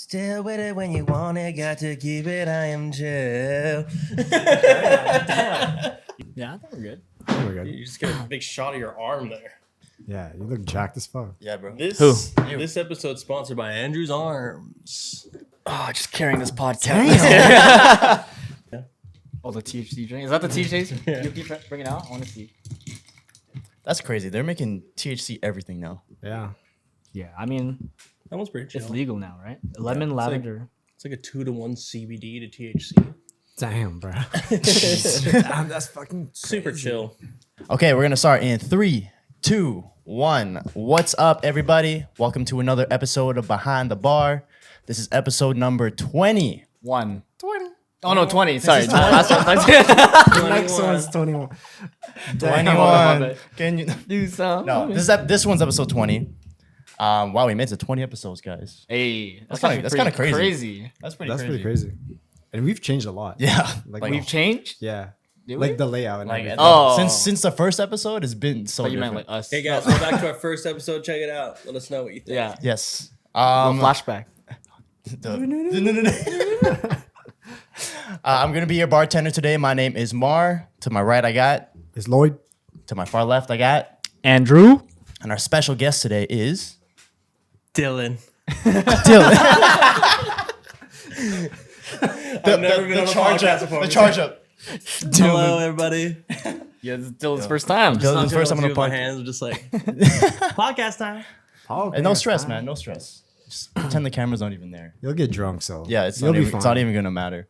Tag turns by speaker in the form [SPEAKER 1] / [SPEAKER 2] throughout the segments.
[SPEAKER 1] Still with it when you want it, got to keep it, I am chill.
[SPEAKER 2] Yeah, I think we're good.
[SPEAKER 3] You just get a big shot of your arm there.
[SPEAKER 4] Yeah, you look jacked as fuck.
[SPEAKER 1] Yeah, bro.
[SPEAKER 3] This episode's sponsored by Andrew's Arms.
[SPEAKER 2] Oh, just carrying this podcast. Oh, the THC drink. Is that the THC?
[SPEAKER 3] Yeah.
[SPEAKER 2] You keep bringing it out? I want to see.
[SPEAKER 1] That's crazy. They're making THC everything now.
[SPEAKER 4] Yeah.
[SPEAKER 2] Yeah, I mean,
[SPEAKER 3] That one's pretty chill.
[SPEAKER 2] it's legal now, right? Lemon,
[SPEAKER 3] it's
[SPEAKER 2] lavender.
[SPEAKER 3] It's like a 2-to-1 CBD to THC.
[SPEAKER 4] Damn, bro. Damn, that's fucking
[SPEAKER 3] Super chill.
[SPEAKER 1] Okay, we're going to start in 3, 2, 1. What's up, everybody? Welcome to another episode of Behind the Bar. This is episode number 20.
[SPEAKER 2] 20. Oh, no, 20. Sorry.
[SPEAKER 4] Next one's 21.
[SPEAKER 1] 21. Can you
[SPEAKER 2] Do some.
[SPEAKER 1] No, this one's episode 20. Wow, we made it to 20 episodes, guys.
[SPEAKER 2] Hey,
[SPEAKER 1] That's kinda crazy.
[SPEAKER 2] That's
[SPEAKER 1] That's
[SPEAKER 4] That's pretty crazy. And we've changed a lot.
[SPEAKER 1] Yeah.
[SPEAKER 4] Like,
[SPEAKER 2] We've changed?
[SPEAKER 4] yeah.
[SPEAKER 2] Did
[SPEAKER 4] Like
[SPEAKER 2] we?
[SPEAKER 4] the layout and
[SPEAKER 1] Like
[SPEAKER 4] everything.
[SPEAKER 2] Oh.
[SPEAKER 1] since the first episode has been so
[SPEAKER 2] But you
[SPEAKER 1] different.
[SPEAKER 2] meant like us.
[SPEAKER 3] Hey guys, go back to our first episode. Check it out. Let us know what you think.
[SPEAKER 2] Yeah.
[SPEAKER 1] Yes.
[SPEAKER 2] Flashback.
[SPEAKER 1] I'm gonna be your bartender today. My name is Mar. To my right, I got.
[SPEAKER 4] Is Lloyd?
[SPEAKER 1] To my far left, I got.
[SPEAKER 2] Andrew.
[SPEAKER 1] And our special guest today is
[SPEAKER 3] Dylan.
[SPEAKER 1] Dylan.
[SPEAKER 3] I've never been on a podcast before.
[SPEAKER 1] The charge up.
[SPEAKER 3] Hello, everybody.
[SPEAKER 2] Yeah, this is Dylan's first time.
[SPEAKER 1] Dylan's first time on a
[SPEAKER 3] my
[SPEAKER 1] podcast.
[SPEAKER 3] hands are just like podcast time.
[SPEAKER 4] Paul,
[SPEAKER 1] And no stress, man. No stress. Just pretend the camera's not even there.
[SPEAKER 4] You'll get drunk, so
[SPEAKER 1] Yeah, it's
[SPEAKER 4] you'll
[SPEAKER 1] not
[SPEAKER 4] be
[SPEAKER 1] even,
[SPEAKER 4] fine.
[SPEAKER 1] it's not even gonna matter.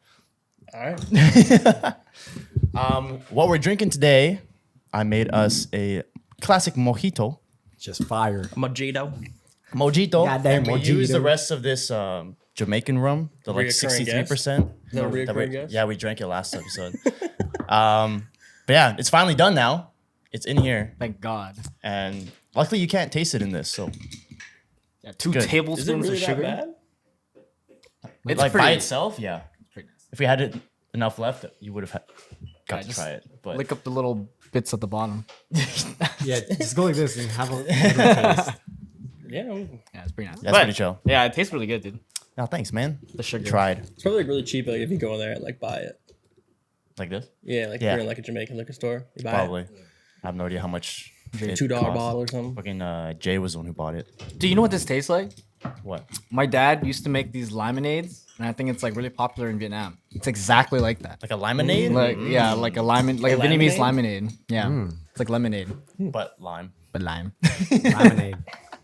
[SPEAKER 3] All right.
[SPEAKER 1] What we're drinking today, I made us a classic mojito.
[SPEAKER 4] Just fire.
[SPEAKER 3] Mojito.
[SPEAKER 1] Mojito.
[SPEAKER 4] Goddamn
[SPEAKER 1] and we
[SPEAKER 4] mojito.
[SPEAKER 1] use the rest of this Jamaican rum, the like
[SPEAKER 3] Reoccurring
[SPEAKER 1] 63%.
[SPEAKER 3] No reoccurring guest?
[SPEAKER 1] Yeah, we drank it last episode. But yeah, it's finally done now. It's in here,
[SPEAKER 2] Thank God.
[SPEAKER 1] and luckily you can't taste it in this. So
[SPEAKER 2] Yeah, 2
[SPEAKER 1] Good.
[SPEAKER 3] Is it
[SPEAKER 2] tablespoons
[SPEAKER 3] really
[SPEAKER 2] of
[SPEAKER 3] that
[SPEAKER 2] sugar.
[SPEAKER 3] bad?
[SPEAKER 2] It's
[SPEAKER 1] like
[SPEAKER 2] pretty,
[SPEAKER 1] by itself, yeah.
[SPEAKER 2] pretty nice.
[SPEAKER 1] If we had it enough left, you would have got
[SPEAKER 2] Yeah,
[SPEAKER 1] to
[SPEAKER 2] just
[SPEAKER 1] try it. But
[SPEAKER 2] Lick up the little bits at the bottom.
[SPEAKER 4] Yeah, just go like this and have a little taste.
[SPEAKER 3] Yeah.
[SPEAKER 2] Yeah, it's pretty nice.
[SPEAKER 1] That's pretty chill.
[SPEAKER 2] Yeah, it tastes really good, dude.
[SPEAKER 1] No, thanks, man.
[SPEAKER 2] The sugar.
[SPEAKER 1] Tried
[SPEAKER 3] It's probably like really cheap. Like if you go in there and like buy it.
[SPEAKER 1] like this.
[SPEAKER 3] Yeah, like
[SPEAKER 1] Yeah.
[SPEAKER 3] if you're in like a Jamaican liquor store, you buy
[SPEAKER 1] Probably. I have no idea how much.
[SPEAKER 3] it. $2 bottle or something.
[SPEAKER 1] Fucking Jay was the one who bought it.
[SPEAKER 2] Do you know what this tastes like?
[SPEAKER 1] What?
[SPEAKER 2] My dad used to make these lemonades, and I think it's like really popular in Vietnam. It's exactly like that.
[SPEAKER 1] Like a lemonade,
[SPEAKER 2] Like yeah, like a lemon, like a Vietnamese lemonade. Yeah, it's like lemonade,
[SPEAKER 1] but lime.
[SPEAKER 2] but lime.
[SPEAKER 4] Lemonade.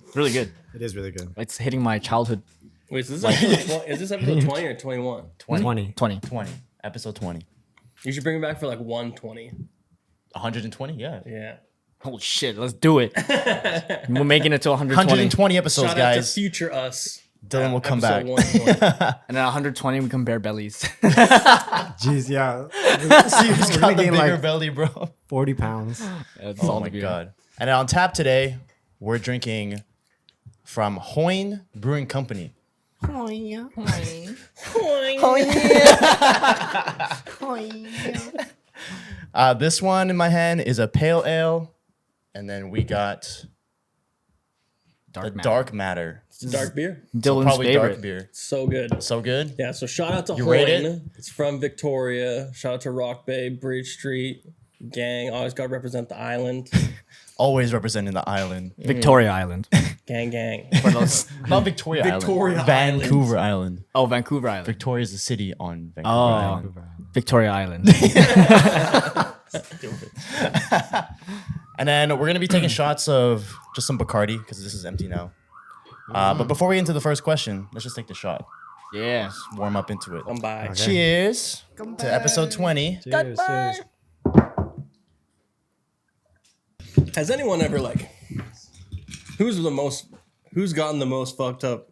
[SPEAKER 2] It's really good.
[SPEAKER 4] It is really good.
[SPEAKER 2] It's hitting my childhood.
[SPEAKER 3] Wait, so is this episode 20 or 21?
[SPEAKER 4] 20.
[SPEAKER 2] 20.
[SPEAKER 1] 20. Episode 20.
[SPEAKER 3] You should bring it back for like 120.
[SPEAKER 1] 120. Yeah.
[SPEAKER 3] Yeah.
[SPEAKER 2] Holy shit, let's do it. We're making it to 120.
[SPEAKER 1] 120 episodes,
[SPEAKER 3] Shout out to
[SPEAKER 1] guys.
[SPEAKER 3] future us.
[SPEAKER 1] Dylan will come back.
[SPEAKER 3] Episode 120.
[SPEAKER 2] And at 120, we can bare bellies.
[SPEAKER 4] Jeez, yeah.
[SPEAKER 1] See who's
[SPEAKER 4] We're
[SPEAKER 1] got the
[SPEAKER 4] gonna gain,
[SPEAKER 1] bigger
[SPEAKER 4] like,
[SPEAKER 1] belly, bro.
[SPEAKER 4] 40 pounds.
[SPEAKER 2] It's
[SPEAKER 1] Oh
[SPEAKER 2] all
[SPEAKER 1] my
[SPEAKER 2] the good.
[SPEAKER 1] god. And on tap today, we're drinking from Hoyne Brewing Company. This one in my hand is a pale ale, and then we got
[SPEAKER 2] Dark
[SPEAKER 1] the
[SPEAKER 2] matter.
[SPEAKER 1] dark matter.
[SPEAKER 3] It's a dark beer.
[SPEAKER 2] Dylan's
[SPEAKER 1] Probably
[SPEAKER 2] favorite.
[SPEAKER 1] dark beer.
[SPEAKER 3] So good.
[SPEAKER 1] So good.
[SPEAKER 3] Yeah, so shout out to
[SPEAKER 1] You rate it?
[SPEAKER 3] Hoyne. It's from Victoria. Shout out to Rock Bay, Bridge Street, gang. Always got to represent the island.
[SPEAKER 1] Always representing the island.
[SPEAKER 2] Victoria Island.
[SPEAKER 3] Gang, gang.
[SPEAKER 2] For those.
[SPEAKER 1] Not Victoria,
[SPEAKER 3] Victoria
[SPEAKER 1] Island. Vancouver Island.
[SPEAKER 2] Oh, Vancouver Island.
[SPEAKER 1] Victoria is the city on Vancouver
[SPEAKER 2] Oh,
[SPEAKER 1] Island.
[SPEAKER 2] Victoria Island.
[SPEAKER 1] And then we're gonna be taking shots of just some Bacardi because this is empty now. But before we get into the first question, let's just take the shot.
[SPEAKER 2] Yeah.
[SPEAKER 1] Just warm up into it.
[SPEAKER 3] Come by.
[SPEAKER 1] Cheers to episode 20.
[SPEAKER 4] Cheers, cheers.
[SPEAKER 3] Has anyone ever like who's gotten the most fucked up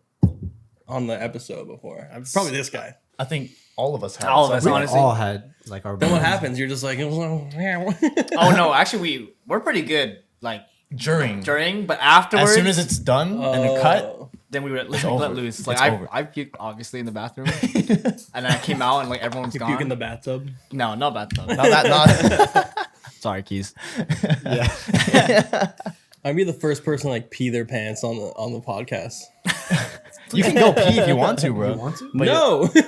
[SPEAKER 3] on the episode before? Probably this guy.
[SPEAKER 1] I think all of us have.
[SPEAKER 2] All of us,
[SPEAKER 4] We
[SPEAKER 2] honestly.
[SPEAKER 4] all had like our.
[SPEAKER 3] Then what happens? You're just like, oh,
[SPEAKER 2] Oh no, actually we're pretty good. Like
[SPEAKER 1] During.
[SPEAKER 2] but afterwards,
[SPEAKER 1] As soon as it's done and it cut,
[SPEAKER 2] then we would let
[SPEAKER 1] over.
[SPEAKER 2] loose. Like
[SPEAKER 1] It's
[SPEAKER 2] I
[SPEAKER 1] over.
[SPEAKER 2] puked obviously in the bathroom, and then I came out and like everyone's
[SPEAKER 3] you
[SPEAKER 2] gone.
[SPEAKER 3] puke in the bathtub.
[SPEAKER 2] No, not bathtub.
[SPEAKER 1] not that, not.
[SPEAKER 2] Sorry, Keys.
[SPEAKER 4] Yeah.
[SPEAKER 3] I'd be the first person to like pee their pants on the podcast.
[SPEAKER 1] You can go pee if you want to, bro.
[SPEAKER 4] You want to?
[SPEAKER 1] But
[SPEAKER 3] No,
[SPEAKER 2] It's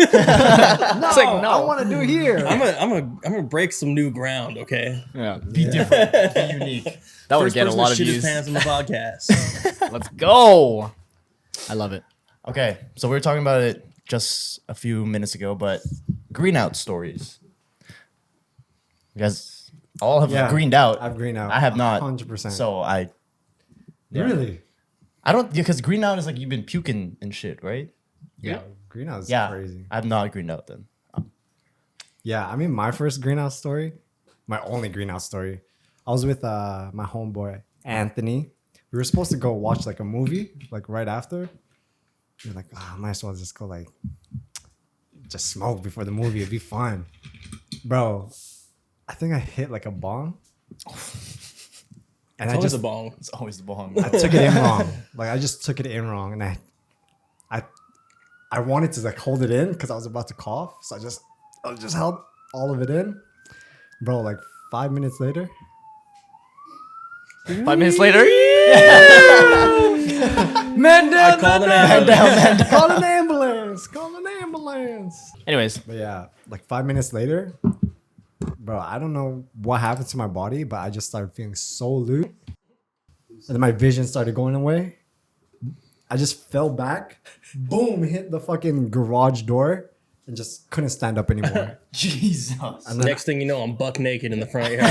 [SPEAKER 2] like, no.
[SPEAKER 4] I want to do here.
[SPEAKER 3] I'm gonna break some new ground. Okay,
[SPEAKER 2] Yeah.
[SPEAKER 1] be different. Be unique.
[SPEAKER 2] That would
[SPEAKER 3] first
[SPEAKER 2] get a
[SPEAKER 3] person
[SPEAKER 2] lot
[SPEAKER 3] to
[SPEAKER 2] of
[SPEAKER 3] shit his
[SPEAKER 2] views.
[SPEAKER 3] pants on the podcast.
[SPEAKER 2] Let's go. I love it.
[SPEAKER 1] Okay, so we were talking about it just a few minutes ago, but green out stories. You guys all have greened out.
[SPEAKER 4] I've greened out.
[SPEAKER 1] I have not.
[SPEAKER 4] 100%.
[SPEAKER 1] So I
[SPEAKER 4] Really?
[SPEAKER 1] I don't, because green out is like you've been puking and shit, right?
[SPEAKER 4] Yeah. Greenhouse is
[SPEAKER 1] Yeah,
[SPEAKER 4] crazy.
[SPEAKER 1] I've not greened out then.
[SPEAKER 4] Yeah, I mean, my first greenhouse story, my only greenhouse story, I was with my homeboy, Anthony. We were supposed to go watch like a movie, like right after. We were like, I might as well just go like, just smoke before the movie. It'd be fun. Bro, I think I hit like a bong. And
[SPEAKER 3] It's
[SPEAKER 4] I
[SPEAKER 3] always
[SPEAKER 4] just,
[SPEAKER 3] a bong.
[SPEAKER 1] It's always the bong.
[SPEAKER 4] I took it in wrong. Like I just took it in wrong. And I wanted to like hold it in because I was about to cough. So I just held all of it in. Bro, like 5 minutes later.
[SPEAKER 2] 5 minutes later. Man
[SPEAKER 3] I
[SPEAKER 2] down.
[SPEAKER 3] called an ambulance.
[SPEAKER 4] Call an ambulance. Call an ambulance.
[SPEAKER 2] Anyways,
[SPEAKER 4] But yeah, like 5 minutes later, bro, I don't know what happened to my body, but I just started feeling so loose. And then my vision started going away. I just fell back, boom, hit the fucking garage door, and just couldn't stand up anymore.
[SPEAKER 1] Jesus.
[SPEAKER 4] And then,
[SPEAKER 3] Next thing you know, I'm buck naked in the front yard.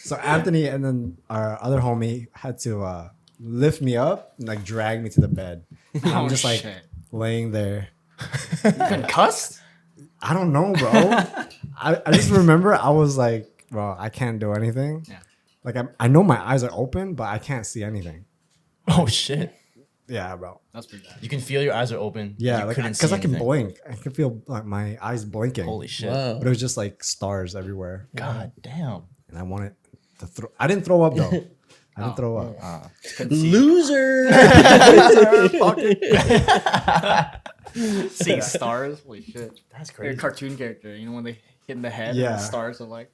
[SPEAKER 4] so Anthony and then our other homie had to lift me up and like drag me to the bed. And I'm just like laying there.
[SPEAKER 2] concussed?
[SPEAKER 4] I don't know, bro. I just remember I was like, bro, I can't do anything.
[SPEAKER 2] Yeah.
[SPEAKER 4] Like I know my eyes are open, but I can't see anything.
[SPEAKER 1] Oh shit.
[SPEAKER 4] Yeah, bro.
[SPEAKER 2] That's pretty bad.
[SPEAKER 1] You can feel your eyes are open.
[SPEAKER 4] Yeah,
[SPEAKER 1] you
[SPEAKER 4] like
[SPEAKER 1] couldn't
[SPEAKER 4] because
[SPEAKER 1] see
[SPEAKER 4] I can
[SPEAKER 1] anything.
[SPEAKER 4] blink. I can feel like my eyes blinking.
[SPEAKER 1] Holy shit.
[SPEAKER 3] Wow.
[SPEAKER 4] But it was just like stars everywhere,
[SPEAKER 1] God damn.
[SPEAKER 4] and I wanted to throw. I didn't throw up though. I didn't throw up.
[SPEAKER 3] Loser.
[SPEAKER 2] Seeing stars. Holy shit.
[SPEAKER 1] That's
[SPEAKER 2] Like a
[SPEAKER 1] crazy.
[SPEAKER 2] cartoon character. You know when they hit in the head and
[SPEAKER 4] Yeah.
[SPEAKER 2] the stars are like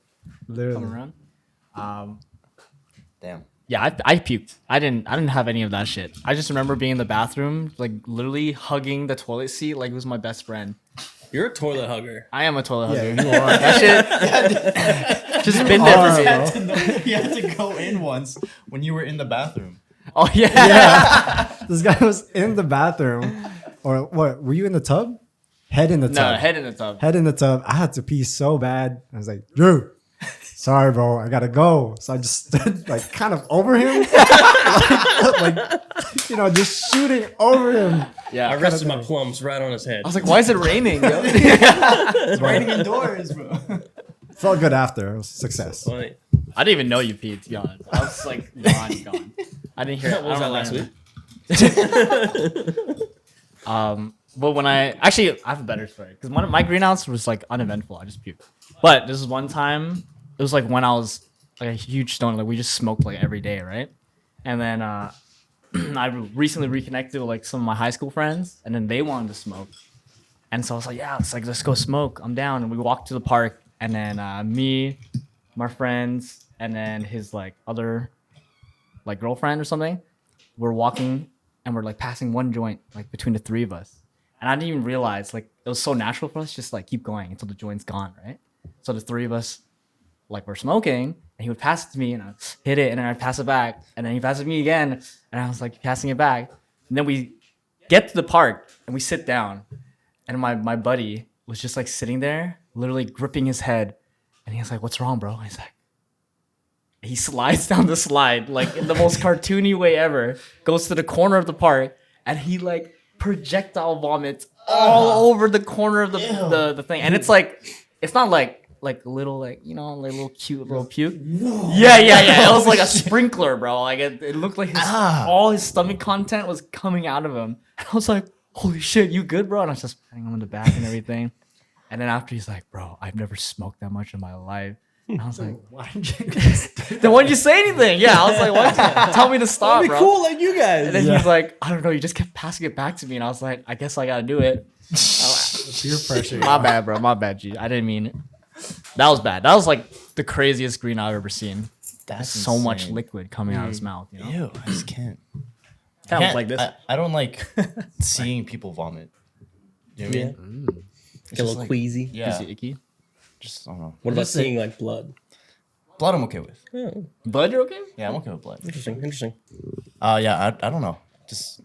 [SPEAKER 4] Literally.
[SPEAKER 2] coming around.
[SPEAKER 1] Damn.
[SPEAKER 2] Yeah, I puked. I didn't have any of that shit. I just remember being in the bathroom, like literally hugging the toilet seat like it was my best friend.
[SPEAKER 3] You're a toilet hugger.
[SPEAKER 2] I am a toilet
[SPEAKER 4] Yeah,
[SPEAKER 2] hugger.
[SPEAKER 4] you are.
[SPEAKER 2] That shit just been there for me.
[SPEAKER 4] bro.
[SPEAKER 1] You had to go in once when you were in the bathroom.
[SPEAKER 2] Oh yeah.
[SPEAKER 4] Yeah, this guy was in the bathroom, or what? Were you in the tub? Head in the tub.
[SPEAKER 2] No, head in the tub.
[SPEAKER 4] Head in the tub. I had to pee so bad. I was like, Drew, sorry, bro, I gotta go. So I just stood like kind of over him, like just shooting over him.
[SPEAKER 2] Yeah.
[SPEAKER 3] I rested my plums right on his head.
[SPEAKER 2] I was like, why is it raining? Yo?
[SPEAKER 1] It's raining indoors, bro.
[SPEAKER 4] Felt good after. It was a success.
[SPEAKER 3] Funny.
[SPEAKER 2] I didn't even know you peed, to be honest. I was like, gone. I didn't hear it.
[SPEAKER 3] What was
[SPEAKER 2] I
[SPEAKER 3] that
[SPEAKER 2] don't
[SPEAKER 3] last
[SPEAKER 2] know.
[SPEAKER 3] week?
[SPEAKER 2] But when I have a better story because my greenhouse was like uneventful. I just puked. But this is one time. It was like when I was like a huge stoner. Like we just smoked like every day, right? And then I recently reconnected with like some of my high school friends, and then they wanted to smoke. And so I was like, yeah, let's go smoke. I'm down. And we walked to the park, and then me, my friends, and then his like other like girlfriend or something. We're walking and we're like passing one joint like between the three of us. And I didn't even realize like it was so natural for us just like keep going until the joint's gone, right? So the three of us like were smoking and he would pass it to me and I hit it and then I'd pass it back and then he passed it to me again and I was like passing it back. And then we get to the park and we sit down and my buddy was just like sitting there literally gripping his head and he was like, "What's wrong, bro?" And he's like, he slides down the slide like in the most cartoony way ever, goes to the corner of the park, and he like projectile vomits all over the corner of the thing. And it's like, it's not like little like like little cute little puke. Yeah. It was like a sprinkler, bro. Like it looked like all his stomach content was coming out of him. And I was like, "Holy shit, you good, bro?" And I was just patting him on the back and everything. And then after he's like, "Bro, I've never smoked that much in my life." And I was like,
[SPEAKER 4] Why did you
[SPEAKER 2] "Then why'd you say anything?" Yeah, I was like, "Why tell me to stop,
[SPEAKER 3] Be
[SPEAKER 2] bro?"
[SPEAKER 3] cool like you guys.
[SPEAKER 2] And then he was like, "I don't know, you just kept passing it back to me." And I was like, "I guess I gotta do it."
[SPEAKER 4] peer pressure?
[SPEAKER 2] My bad, bro. My bad, G. I didn't mean it. That was bad. That was like the craziest green I've ever seen.
[SPEAKER 1] That's
[SPEAKER 2] So much
[SPEAKER 1] insane.
[SPEAKER 2] liquid coming out of his mouth, you know?
[SPEAKER 1] Ew, I just can't.
[SPEAKER 2] Kind of like this.
[SPEAKER 1] I don't like seeing people vomit. You know what I mean?
[SPEAKER 3] Get a little
[SPEAKER 1] like-
[SPEAKER 3] queasy.
[SPEAKER 1] Yeah.
[SPEAKER 2] Is it icky?
[SPEAKER 1] Just, I don't know.
[SPEAKER 3] What about seeing like blood?
[SPEAKER 1] Blood I'm okay with.
[SPEAKER 3] Oh,
[SPEAKER 2] Blood, you're okay?
[SPEAKER 1] Yeah, I'm okay with blood.
[SPEAKER 3] interesting.
[SPEAKER 1] Yeah, I don't know. Just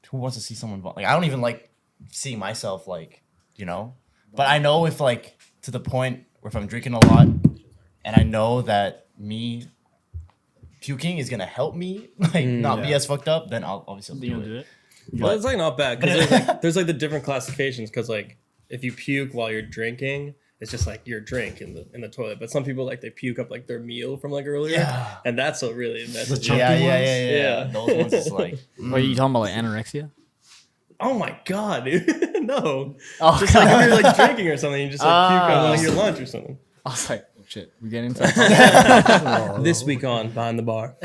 [SPEAKER 1] who wants to see someone vomit? Like, I don't even like seeing myself, like, you know? But I know if, like, to the point where if I'm drinking a lot and I know that me puking is going to help me, like, not be as fucked up, then I'll obviously
[SPEAKER 2] You
[SPEAKER 1] do
[SPEAKER 2] don't
[SPEAKER 1] it.
[SPEAKER 2] do it?
[SPEAKER 3] Well, it's like not bad because there's like the different classifications because like if you puke while you're drinking, it's just like your drink in the toilet. But some people like they puke up like their meal from like earlier, and that's what really messes you up.
[SPEAKER 1] Yeah. Those ones is like,
[SPEAKER 2] What are you talking about, like anorexia?
[SPEAKER 3] Oh my god, dude! No,
[SPEAKER 2] Oh,
[SPEAKER 3] just like if you're like drinking or something, you just like puke on like your lunch or something.
[SPEAKER 2] I was like, oh shit, we get into that.
[SPEAKER 3] This week on Behind the Bar,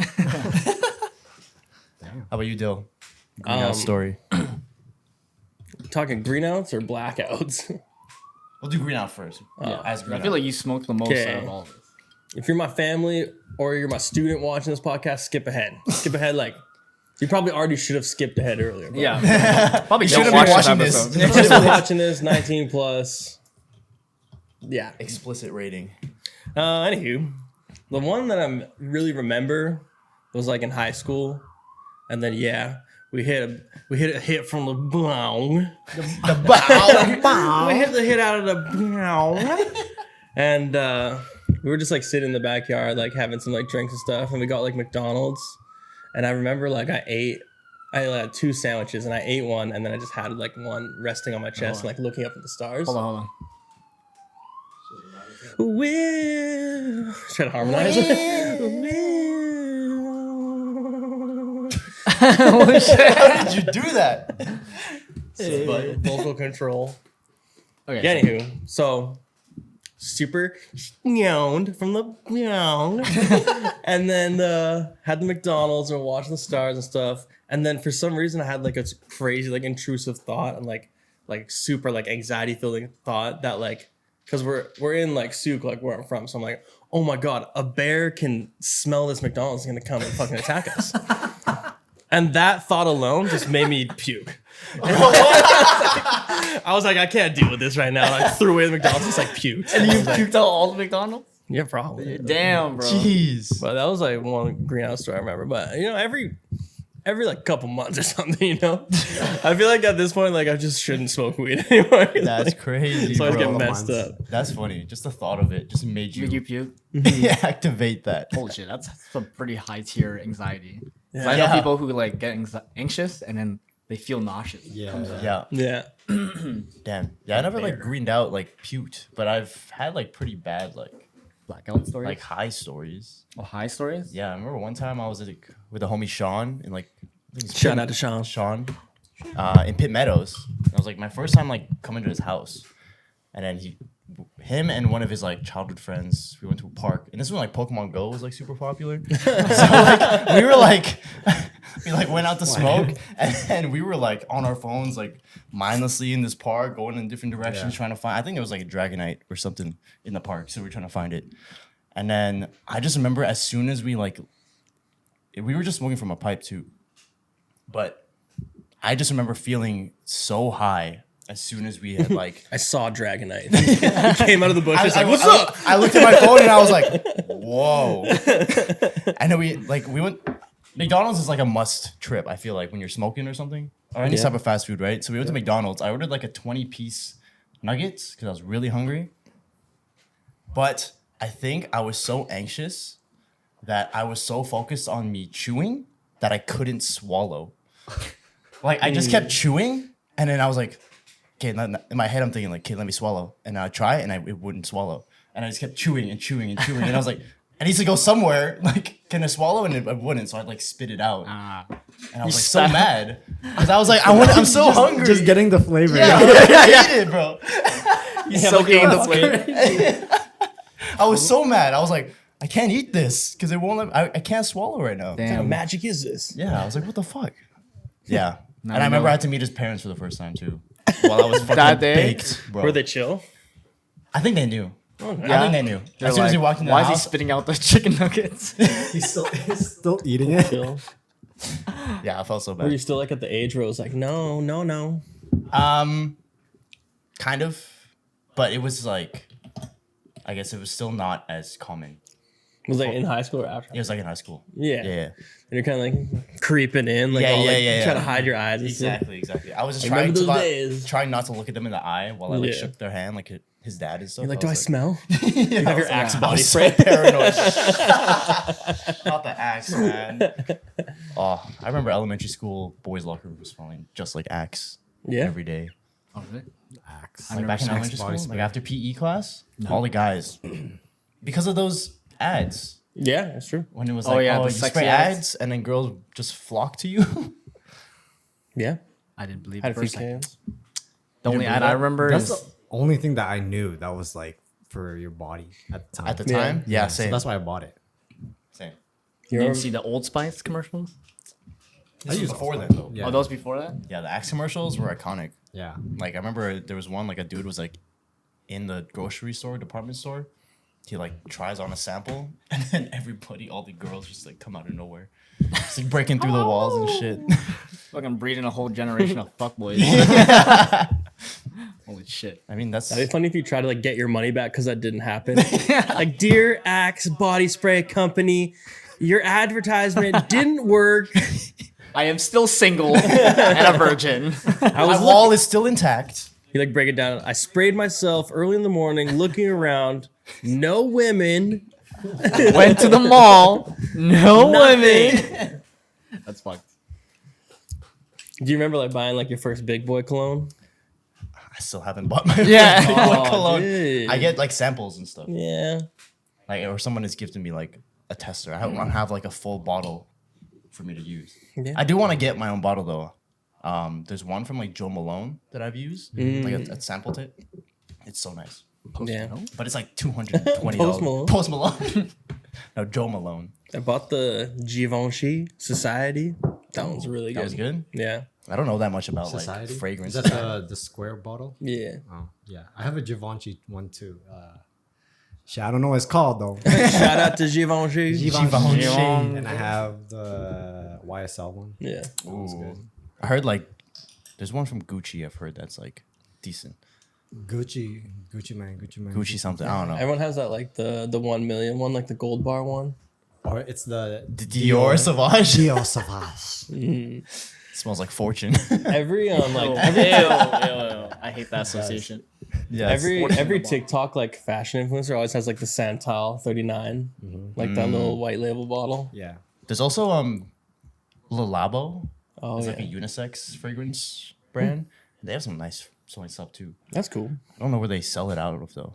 [SPEAKER 1] how about you, Dill? Greenhouse story.
[SPEAKER 3] talking greenouts or blackouts.
[SPEAKER 1] We'll do green out first. As green
[SPEAKER 2] I feel like you smoked the most
[SPEAKER 3] Okay.
[SPEAKER 2] out of all of this.
[SPEAKER 3] If you're my family or you're my student watching this podcast, skip ahead. Skip ahead, like you probably already should have skipped ahead earlier. But
[SPEAKER 2] Yeah. Probably
[SPEAKER 1] should've
[SPEAKER 2] don't
[SPEAKER 1] been
[SPEAKER 2] watch
[SPEAKER 1] watching
[SPEAKER 2] this
[SPEAKER 1] this.
[SPEAKER 2] episode.
[SPEAKER 3] if you're watching this, 19 plus. Yeah.
[SPEAKER 1] explicit rating.
[SPEAKER 3] Anywho, the one that I really remember was like in high school, and then we hit a hit from the bong. We hit the hit out of the bong, and we were just like sitting in the backyard, like having some like drinks and stuff, and we got like McDonald's, and I remember like I had 2 sandwiches, and I ate one, and then I just had like one resting on my chest and like looking up at the stars.
[SPEAKER 2] Hold on.
[SPEAKER 3] Will try to harmonize.
[SPEAKER 1] How did you do that?
[SPEAKER 3] But vocal control.
[SPEAKER 2] Okay.
[SPEAKER 3] Yeah, anywho, so super yawned from the yawn, and then had the McDonald's and watching the stars and stuff, and then for some reason I had like a crazy like intrusive thought and like super like anxiety filling thought that like because we're in like Souk, like where I'm from, so I'm like, oh my god, a bear can smell this McDonald's and gonna come and fucking attack us. And that thought alone just made me puke. I was like, I can't deal with this right now. And I threw away the McDonald's, just like puked.
[SPEAKER 2] And you puked out all the McDonald's?
[SPEAKER 3] Yeah, probably.
[SPEAKER 2] Damn, bro.
[SPEAKER 1] Jeez.
[SPEAKER 3] But that was like one greenhouse story I remember. But you know, every like couple months or something, you know, I feel like at this point, like I just shouldn't smoke weed anymore.
[SPEAKER 1] That's crazy,
[SPEAKER 3] So I was
[SPEAKER 1] bro.
[SPEAKER 3] getting messed up.
[SPEAKER 1] That's funny. Just the thought of it just made
[SPEAKER 2] Did you
[SPEAKER 1] you
[SPEAKER 2] puke?
[SPEAKER 1] activate that.
[SPEAKER 2] Holy shit, that's some pretty high tier anxiety. 'Cause
[SPEAKER 3] Yeah.
[SPEAKER 2] I know
[SPEAKER 1] Yeah.
[SPEAKER 2] people who like get anxious and then they feel nauseous.
[SPEAKER 1] Yeah.
[SPEAKER 3] Yeah.
[SPEAKER 1] Damn. Yeah, I never like greened out, like puked, but I've had like pretty bad
[SPEAKER 2] Blackout stories?
[SPEAKER 1] like high stories.
[SPEAKER 2] Oh, high stories?
[SPEAKER 1] Yeah, I remember one time I was like with the homie Sean in like I think it's
[SPEAKER 3] Shout out to Sean.
[SPEAKER 1] Sean in Pitt Meadows. It was like my first time like coming to his house, and then him and one of his like childhood friends, we went to a park, and this was when like Pokemon Go was like super popular. So like we were like we like went out to smoke, and we were like on our phones like mindlessly in this park, going in different directions, trying to find. I think it was like a Dragonite or something in the park, so we were trying to find it. And then I just remember as soon as we were just smoking from a pipe too. But I just remember feeling so high as soon as we had like
[SPEAKER 3] I saw Dragonite. He came out of the bushes like, what's up?
[SPEAKER 1] I looked at my phone and I was like, whoa. And then we went. McDonald's is like a must trip. I feel like when you're smoking or something or any type of fast food, right? So we went to McDonald's. I ordered like a 20-piece nuggets because I was really hungry. But I think I was so anxious that I was so focused on me chewing that I couldn't swallow. Like I just kept chewing, and then I was like, okay, in my head I'm thinking like, okay, let me swallow. And I try it, and it wouldn't swallow. And I just kept chewing and chewing and chewing. And I was like, I need to go somewhere. Like, can I swallow? And it wouldn't. So I'd like spit it out. And I was like so mad. Because I was like, I'm so hungry.
[SPEAKER 4] Just getting the flavor.
[SPEAKER 1] yeah, I hate it, bro.
[SPEAKER 2] He's soaking in the flavor.
[SPEAKER 1] I was so mad. I was like, I can't eat this because it won't let I can't swallow right now.
[SPEAKER 3] What kind of magic is this?
[SPEAKER 1] Yeah, I was like, what the fuck? Yeah.
[SPEAKER 2] Now
[SPEAKER 1] And I
[SPEAKER 2] I
[SPEAKER 1] remember
[SPEAKER 2] know.
[SPEAKER 1] I had to meet his parents for the first time too. While I was fucking
[SPEAKER 2] That day?
[SPEAKER 1] baked, bro.
[SPEAKER 3] Were they chill?
[SPEAKER 1] I think they knew.
[SPEAKER 3] Okay.
[SPEAKER 1] I think they knew.
[SPEAKER 2] They're
[SPEAKER 1] As soon as he
[SPEAKER 2] like,
[SPEAKER 1] walked in the
[SPEAKER 2] why is he
[SPEAKER 1] house,
[SPEAKER 2] spitting out the chicken nuggets?
[SPEAKER 4] He's still eating it.
[SPEAKER 3] Chill.
[SPEAKER 1] Yeah, I felt so
[SPEAKER 3] Were you
[SPEAKER 1] bad.
[SPEAKER 3] still like at the age where it was like, no, no, no?
[SPEAKER 1] Kind of, but it was like, I guess it was still not as common.
[SPEAKER 3] Was it like in high school or after?
[SPEAKER 1] It was like in high school.
[SPEAKER 3] Yeah.
[SPEAKER 1] Yeah.
[SPEAKER 3] And you're kind of like creeping in, like,
[SPEAKER 1] Yeah,
[SPEAKER 3] all,
[SPEAKER 1] yeah,
[SPEAKER 3] like,
[SPEAKER 1] yeah,
[SPEAKER 3] trying
[SPEAKER 1] yeah.
[SPEAKER 3] to hide your eyes. And stuff.
[SPEAKER 1] Exactly. I was just
[SPEAKER 3] I
[SPEAKER 1] trying
[SPEAKER 3] remember
[SPEAKER 1] to
[SPEAKER 3] those
[SPEAKER 1] not,
[SPEAKER 3] days.
[SPEAKER 1] trying not to look at them in the eye while I like
[SPEAKER 3] Yeah.
[SPEAKER 1] shook their hand, like his dad and stuff.
[SPEAKER 3] You're like, do I
[SPEAKER 1] was
[SPEAKER 3] smell?
[SPEAKER 1] Yeah,
[SPEAKER 3] You have your
[SPEAKER 1] I
[SPEAKER 3] Axe
[SPEAKER 1] was
[SPEAKER 3] body
[SPEAKER 1] so
[SPEAKER 3] spray.
[SPEAKER 1] paranoid. Not the Axe, man. Oh, I remember elementary school boys' locker room was smelling just like Axe
[SPEAKER 3] Yeah.
[SPEAKER 1] every day.
[SPEAKER 2] Oh, really?
[SPEAKER 4] Axe.
[SPEAKER 1] Like back in
[SPEAKER 2] never
[SPEAKER 1] elementary
[SPEAKER 4] body
[SPEAKER 1] school,
[SPEAKER 4] spray.
[SPEAKER 1] like after PE class, all the guys, because of those ads,
[SPEAKER 3] Yeah, that's true.
[SPEAKER 1] when it was
[SPEAKER 2] Oh,
[SPEAKER 1] like,
[SPEAKER 2] yeah,
[SPEAKER 1] oh,
[SPEAKER 2] the
[SPEAKER 1] you
[SPEAKER 2] sexy
[SPEAKER 1] spray
[SPEAKER 2] ads.
[SPEAKER 1] ads, and then girls just flock to you.
[SPEAKER 3] Yeah.
[SPEAKER 2] I didn't believe
[SPEAKER 3] Had
[SPEAKER 2] it
[SPEAKER 3] a few
[SPEAKER 2] first. The
[SPEAKER 3] cans.
[SPEAKER 2] only ad I remember
[SPEAKER 4] That's
[SPEAKER 2] is
[SPEAKER 4] the only thing that I knew that was like for your body at the time.
[SPEAKER 1] At the
[SPEAKER 3] Yeah.
[SPEAKER 1] time, yeah,
[SPEAKER 4] So
[SPEAKER 1] same.
[SPEAKER 4] that's why I bought it.
[SPEAKER 1] Same.
[SPEAKER 2] you
[SPEAKER 3] You're-
[SPEAKER 2] didn't see the Old Spice commercials.
[SPEAKER 1] This was
[SPEAKER 4] used
[SPEAKER 1] before
[SPEAKER 4] Old
[SPEAKER 1] then, though.
[SPEAKER 4] Yeah.
[SPEAKER 2] Oh, those before that?
[SPEAKER 1] Yeah, the Axe commercials were iconic.
[SPEAKER 4] Yeah.
[SPEAKER 1] Like I remember there was one like a dude was like in the grocery store, department store. He like tries on a sample, and then everybody, all the girls, just like come out of nowhere, just like breaking through the walls and shit.
[SPEAKER 2] Fucking breeding a whole generation of fuckboys. Holy shit.
[SPEAKER 1] I mean, that's
[SPEAKER 3] That'd be funny if you try to like get your money back because that didn't happen. Like, dear Axe Body Spray Company, your advertisement didn't work.
[SPEAKER 2] I am still single and a virgin.
[SPEAKER 3] I
[SPEAKER 1] my
[SPEAKER 3] was
[SPEAKER 1] wall is still intact.
[SPEAKER 3] You like break it down. I sprayed myself early in the morning, looking around. No women.
[SPEAKER 2] Went to the mall. No women. That's fucked.
[SPEAKER 3] Do you remember like buying like your first big boy cologne?
[SPEAKER 1] I still haven't bought my
[SPEAKER 2] Yeah.
[SPEAKER 1] big boy
[SPEAKER 3] Oh,
[SPEAKER 1] cologne.
[SPEAKER 3] dude.
[SPEAKER 1] I get like samples and stuff.
[SPEAKER 3] Yeah.
[SPEAKER 1] Like, or someone has gifted me like a tester. I don't have like a full bottle for me to use.
[SPEAKER 3] Yeah.
[SPEAKER 1] I do want to get my own bottle though. There's one from like Joe Malone that I've used, like a sample tip. It's so nice,
[SPEAKER 3] Yeah.
[SPEAKER 1] but it's like $220.
[SPEAKER 3] Post Malone.
[SPEAKER 1] Post Malone. No, Joe Malone.
[SPEAKER 3] I bought the Givenchy Society. That one's really good.
[SPEAKER 1] That was good.
[SPEAKER 3] Yeah.
[SPEAKER 1] I don't know that much about
[SPEAKER 4] Society.
[SPEAKER 1] like fragrance.
[SPEAKER 4] Is that the square bottle?
[SPEAKER 3] Yeah.
[SPEAKER 4] Oh, yeah. I have a Givenchy one too. Shit, I don't know what it's called though.
[SPEAKER 3] Shout out to Givenchy.
[SPEAKER 1] Givenchy.
[SPEAKER 4] And I have the YSL one.
[SPEAKER 3] Yeah.
[SPEAKER 1] Ooh. I heard like there's one from Gucci. I've heard that's like decent.
[SPEAKER 4] Gucci man.
[SPEAKER 1] Gucci something. I don't know.
[SPEAKER 3] Everyone has that like the 1 million one, like the gold bar one.
[SPEAKER 4] Or it's the
[SPEAKER 1] Dior Sauvage.
[SPEAKER 4] Dior Sauvage.
[SPEAKER 1] Smells like fortune.
[SPEAKER 3] Every
[SPEAKER 2] Ew,
[SPEAKER 3] like
[SPEAKER 2] I hate that association.
[SPEAKER 1] Yeah.
[SPEAKER 3] every TikTok like fashion influencer always has like the Santal 39, like that little white label bottle.
[SPEAKER 4] Yeah.
[SPEAKER 1] There's also Le Labo.
[SPEAKER 3] Oh
[SPEAKER 1] It's
[SPEAKER 3] yeah,
[SPEAKER 1] like a unisex fragrance brand. They have some nice stuff too.
[SPEAKER 3] that's cool.
[SPEAKER 1] I don't know where they sell it out of though.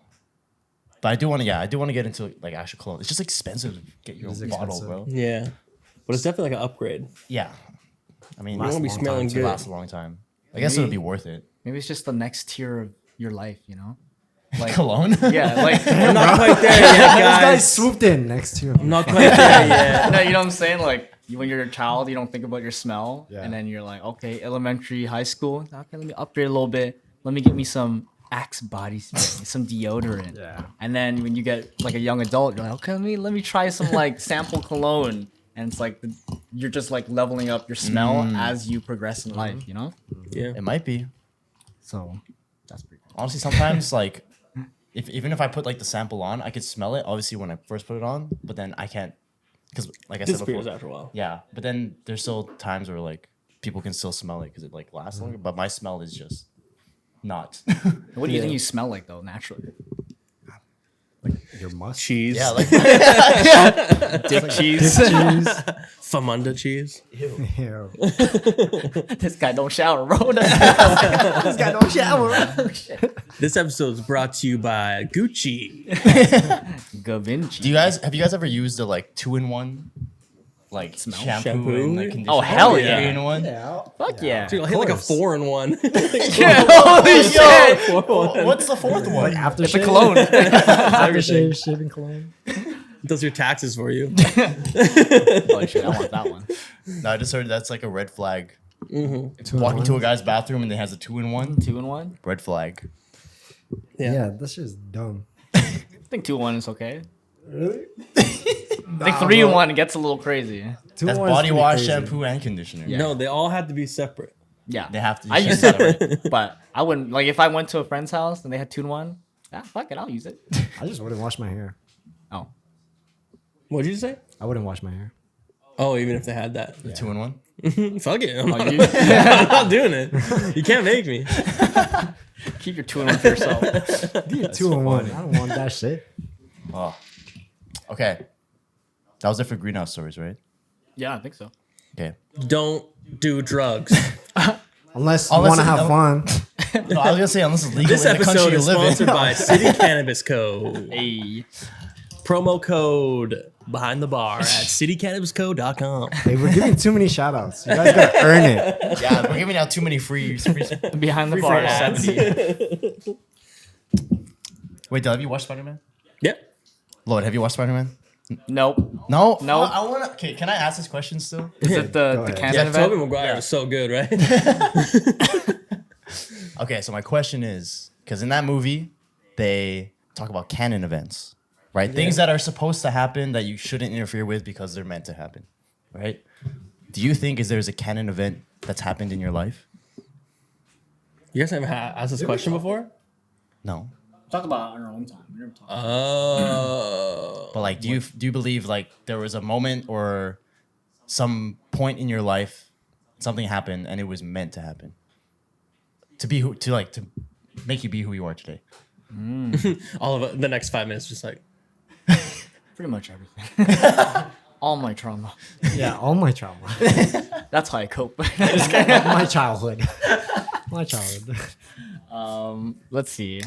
[SPEAKER 1] But I do want to get into like actual cologne. It's just expensive to get your
[SPEAKER 4] It is
[SPEAKER 1] own bottle,
[SPEAKER 4] expensive.
[SPEAKER 1] bro.
[SPEAKER 3] Yeah, but it's definitely like an upgrade.
[SPEAKER 1] Yeah. I mean,
[SPEAKER 3] You won't be
[SPEAKER 4] long
[SPEAKER 3] smelling
[SPEAKER 4] time,
[SPEAKER 1] it
[SPEAKER 3] good.
[SPEAKER 1] lasts a long time. I guess it would be worth it.
[SPEAKER 2] Maybe it's just the next tier of your life, you know? Like,
[SPEAKER 1] Cologne?
[SPEAKER 2] yeah, like,
[SPEAKER 3] I'm not quite there yet,
[SPEAKER 4] This guy
[SPEAKER 3] guys.
[SPEAKER 4] swooped in next to you.
[SPEAKER 3] I'm not quite there yet.
[SPEAKER 2] no, you know what I'm saying? Like, when you're a child, you don't think about your smell.
[SPEAKER 4] Yeah.
[SPEAKER 2] And then you're like, okay, elementary, high school, okay, let me upgrade a little bit. Let me get me some Axe body spray, some deodorant.
[SPEAKER 4] Yeah.
[SPEAKER 2] And then when you get like a young adult, you're like, okay, let me try some like sample cologne. And it's like you're just like leveling up your smell as you progress in life, you know?
[SPEAKER 3] Yeah,
[SPEAKER 1] It might be.
[SPEAKER 2] So that's pretty cool.
[SPEAKER 1] Honestly, sometimes like even if I put like the sample on, I could smell it obviously when I first put it on, but then I can't because like I said
[SPEAKER 3] disappears
[SPEAKER 1] before.
[SPEAKER 3] after a while.
[SPEAKER 1] Yeah, but then there's still times where like people can still smell it because it like lasts longer, but my smell is just not.
[SPEAKER 2] What do you
[SPEAKER 3] Yeah.
[SPEAKER 2] think you smell like though, naturally?
[SPEAKER 4] Your musk.
[SPEAKER 3] Cheese,
[SPEAKER 1] Yeah, like
[SPEAKER 2] Dick cheese.
[SPEAKER 3] Famunda cheese.
[SPEAKER 4] Ew.
[SPEAKER 2] This guy don't shower, bro.
[SPEAKER 4] This guy don't shower.
[SPEAKER 3] This episode is brought to you by Gucci.
[SPEAKER 2] Gavinci.
[SPEAKER 1] do you guys have you guys ever used a like 2-in-1 like shampoo,
[SPEAKER 3] Shampoo?
[SPEAKER 1] and like conditioner?
[SPEAKER 2] Oh, hell yeah.
[SPEAKER 1] 3-in-1?
[SPEAKER 4] Yeah.
[SPEAKER 2] Fuck yeah.
[SPEAKER 3] Dude, I'll hit like a
[SPEAKER 4] course.
[SPEAKER 3] 4-in-1.
[SPEAKER 2] Yeah, holy shit.
[SPEAKER 1] What's the fourth one?
[SPEAKER 4] After
[SPEAKER 2] It's a cologne.
[SPEAKER 4] Aftershave, shaving cologne.
[SPEAKER 3] Does your taxes for you.
[SPEAKER 2] Holy shit, I want that one.
[SPEAKER 1] No, I just heard that's like a red flag.
[SPEAKER 4] Two
[SPEAKER 1] Walking
[SPEAKER 4] in
[SPEAKER 1] to a
[SPEAKER 4] one.
[SPEAKER 1] guy's bathroom and it has a 2-in-1.
[SPEAKER 2] 2-in-1?
[SPEAKER 1] Red flag.
[SPEAKER 3] Yeah.
[SPEAKER 4] Yeah, that's just dumb.
[SPEAKER 2] I think 2-in-1 is okay.
[SPEAKER 4] Really?
[SPEAKER 2] I think 3 in 1 gets a little crazy.
[SPEAKER 1] That's body wash, shampoo, and conditioner.
[SPEAKER 2] Yeah.
[SPEAKER 3] No, they all had to be separate.
[SPEAKER 2] Yeah,
[SPEAKER 1] They have to.
[SPEAKER 2] I use separate, but I wouldn't like if I went to a friend's house and they had 2 in 1. Fuck it, I'll use it.
[SPEAKER 4] I just wouldn't wash my hair.
[SPEAKER 2] Oh,
[SPEAKER 3] What did you say?
[SPEAKER 4] I wouldn't wash my hair.
[SPEAKER 3] Oh, even if they had that.
[SPEAKER 1] 2 in 1.
[SPEAKER 3] Fuck it.
[SPEAKER 2] oh you,
[SPEAKER 3] I'm not doing it. You can't make me.
[SPEAKER 2] keep your 2 in 1 for yourself.
[SPEAKER 4] Dude, 2 in 1. I don't want that shit.
[SPEAKER 1] Oh. Okay. That was it for greenhouse stories, right?
[SPEAKER 2] Yeah, I think so.
[SPEAKER 1] Okay.
[SPEAKER 3] Don't do drugs.
[SPEAKER 4] Unless you
[SPEAKER 1] Unless
[SPEAKER 4] want to
[SPEAKER 1] it-
[SPEAKER 4] have fun.
[SPEAKER 1] No, I was gonna say unless it's legal
[SPEAKER 3] This
[SPEAKER 1] in the country
[SPEAKER 3] episode
[SPEAKER 1] you
[SPEAKER 3] is
[SPEAKER 1] live
[SPEAKER 3] sponsored
[SPEAKER 1] in.
[SPEAKER 3] by City Cannabis Co.
[SPEAKER 2] Hey,
[SPEAKER 3] Promo code behind the bar at citycannabisco.com.
[SPEAKER 4] Hey, we're giving too many shout outs. You guys gotta earn it.
[SPEAKER 1] Yeah, we're giving out too many free.
[SPEAKER 2] behind the
[SPEAKER 1] Free
[SPEAKER 2] bar,
[SPEAKER 1] for ads.
[SPEAKER 2] 70.
[SPEAKER 1] Wait, Del, have you watched Spider-Man?
[SPEAKER 3] Yep.
[SPEAKER 1] Lloyd, have you watched Spider-Man?
[SPEAKER 2] Nope.
[SPEAKER 1] No.
[SPEAKER 2] No.
[SPEAKER 1] I wanna. Okay, can I ask this question still?
[SPEAKER 2] Is it the
[SPEAKER 4] Go ahead.
[SPEAKER 2] Canon
[SPEAKER 3] Yeah,
[SPEAKER 2] event?
[SPEAKER 3] Tobey Maguire was so good, right?
[SPEAKER 1] Okay, so my question is, because in that movie, they talk about canon events, right? Things that are supposed to happen that you shouldn't interfere with because they're meant to happen, right? Do you think there's a canon event that's happened in your life?
[SPEAKER 3] You guys haven't asked this question before?
[SPEAKER 1] No.
[SPEAKER 2] Talk about it on our own time. We never talk.
[SPEAKER 3] Oh.
[SPEAKER 1] But like, do you believe like there was a moment or some point in your life, something happened and it was meant to happen, to make you be who you are today?
[SPEAKER 3] All of it, the next 5 minutes, just like,
[SPEAKER 2] Pretty much everything. All my trauma.
[SPEAKER 4] Yeah, all my trauma.
[SPEAKER 2] That's how I cope.
[SPEAKER 4] My childhood. My childhood.
[SPEAKER 2] Let's see.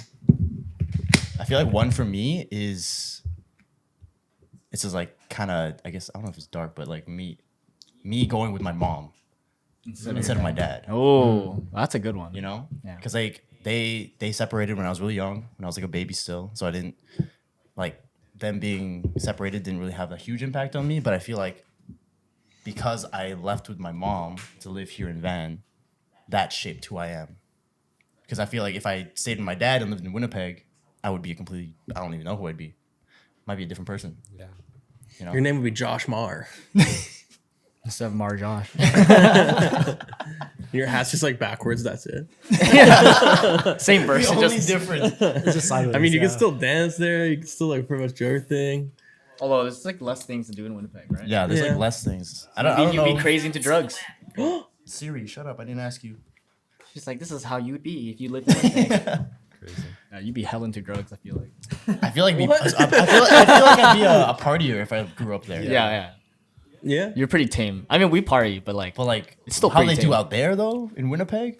[SPEAKER 1] I feel like one for me is, it's just like kind of, I guess, I don't know if it's dark, but like me going with my mom instead of my dad.
[SPEAKER 2] Oh, that's a good one.
[SPEAKER 1] You know?
[SPEAKER 2] Yeah.
[SPEAKER 1] Because like they separated when I was really young, when I was like a baby still. So I didn't, like, them being separated didn't really have a huge impact on me. But I feel like because I left with my mom to live here in Van, that shaped who I am. Because I feel like if I stayed with my dad and lived in Winnipeg, I would be I don't even know who I'd be. Might be a different person.
[SPEAKER 4] Yeah.
[SPEAKER 1] You know?
[SPEAKER 3] your name would be Josh Marr.
[SPEAKER 2] Instead of Mar Josh.
[SPEAKER 3] Your hat's just like backwards, that's it.
[SPEAKER 2] Same person.
[SPEAKER 1] Only
[SPEAKER 2] Just,
[SPEAKER 1] different.
[SPEAKER 4] It's just sideways,
[SPEAKER 3] I mean, you
[SPEAKER 4] yeah.
[SPEAKER 3] can still dance there. You can still like pretty much do everything.
[SPEAKER 2] although there's like less things to do in Winnipeg, right?
[SPEAKER 1] Yeah, there's
[SPEAKER 3] Yeah.
[SPEAKER 1] like less things. I don't
[SPEAKER 2] You'd
[SPEAKER 1] know.
[SPEAKER 2] be crazy into drugs.
[SPEAKER 1] Siri, shut up. I didn't ask you.
[SPEAKER 2] She's like, this is how you'd be if you lived in Winnipeg.
[SPEAKER 4] Crazy.
[SPEAKER 2] Yeah, you'd be hell into drugs, I feel like.
[SPEAKER 1] I feel like
[SPEAKER 3] What?
[SPEAKER 1] I feel like I'd be a partier if I grew up there.
[SPEAKER 2] Yeah.
[SPEAKER 3] Yeah.
[SPEAKER 2] You're pretty tame. I mean, we party, but like,
[SPEAKER 1] But like,
[SPEAKER 2] It's still
[SPEAKER 1] how
[SPEAKER 2] pretty
[SPEAKER 1] they do
[SPEAKER 2] tame.
[SPEAKER 1] out there though in Winnipeg,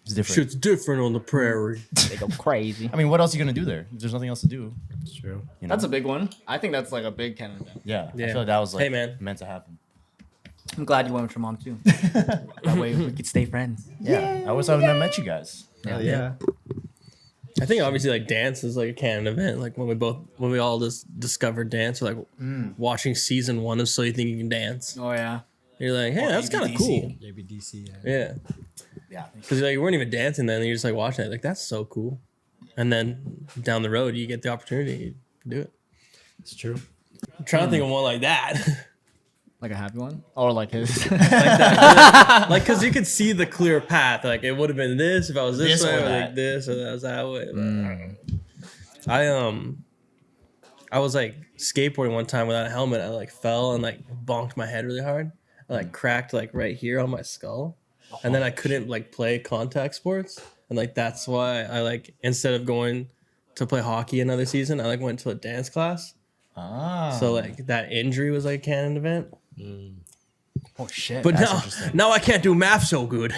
[SPEAKER 1] it's different.
[SPEAKER 3] Shit's different on the prairie.
[SPEAKER 2] they go crazy.
[SPEAKER 1] I mean, what else are you gonna do there? There's nothing else to do.
[SPEAKER 4] It's true.
[SPEAKER 1] You know?
[SPEAKER 2] That's a big one. I think that's like a big Canada event.
[SPEAKER 1] yeah. I
[SPEAKER 3] Yeah.
[SPEAKER 1] feel like that was like
[SPEAKER 3] Hey, man.
[SPEAKER 1] meant to happen.
[SPEAKER 2] I'm glad you went with your mom too. That way we could stay friends.
[SPEAKER 1] Yeah. I wish I would have met you guys.
[SPEAKER 4] Yeah.
[SPEAKER 3] I think obviously like dance is like a canon event. Like when we all just discovered dance, or like watching season 1 of So You Think You Can Dance.
[SPEAKER 2] Oh yeah.
[SPEAKER 3] You're like, hey,
[SPEAKER 1] Or
[SPEAKER 3] that's kind of
[SPEAKER 1] ABDC.
[SPEAKER 3] cool.
[SPEAKER 4] ABDC.
[SPEAKER 3] Yeah.
[SPEAKER 1] Yeah.
[SPEAKER 3] Because like, you weren't even dancing then, and you're just like watching it. Like, that's so cool. And then down the road, you get the opportunity to do it.
[SPEAKER 4] It's true.
[SPEAKER 3] I'm trying to think of one like that.
[SPEAKER 2] Like a happy one? Or like his.
[SPEAKER 3] Like, because you could see the clear path. Like, it would have been this if I was this
[SPEAKER 1] This
[SPEAKER 3] way,
[SPEAKER 1] or
[SPEAKER 3] or like
[SPEAKER 1] that.
[SPEAKER 3] this, or that was that way. But I was like skateboarding one time without a helmet. I like fell and like bonked my head really hard. I like cracked like right here on my skull, and then I couldn't like play contact sports. And like that's why I like, instead of going to play hockey another season, I like went to a dance class.
[SPEAKER 1] Ah.
[SPEAKER 3] So like that injury was like a canon event.
[SPEAKER 2] Oh shit.
[SPEAKER 3] But
[SPEAKER 1] That's
[SPEAKER 3] now,
[SPEAKER 1] interesting.
[SPEAKER 3] now I can't do math so good.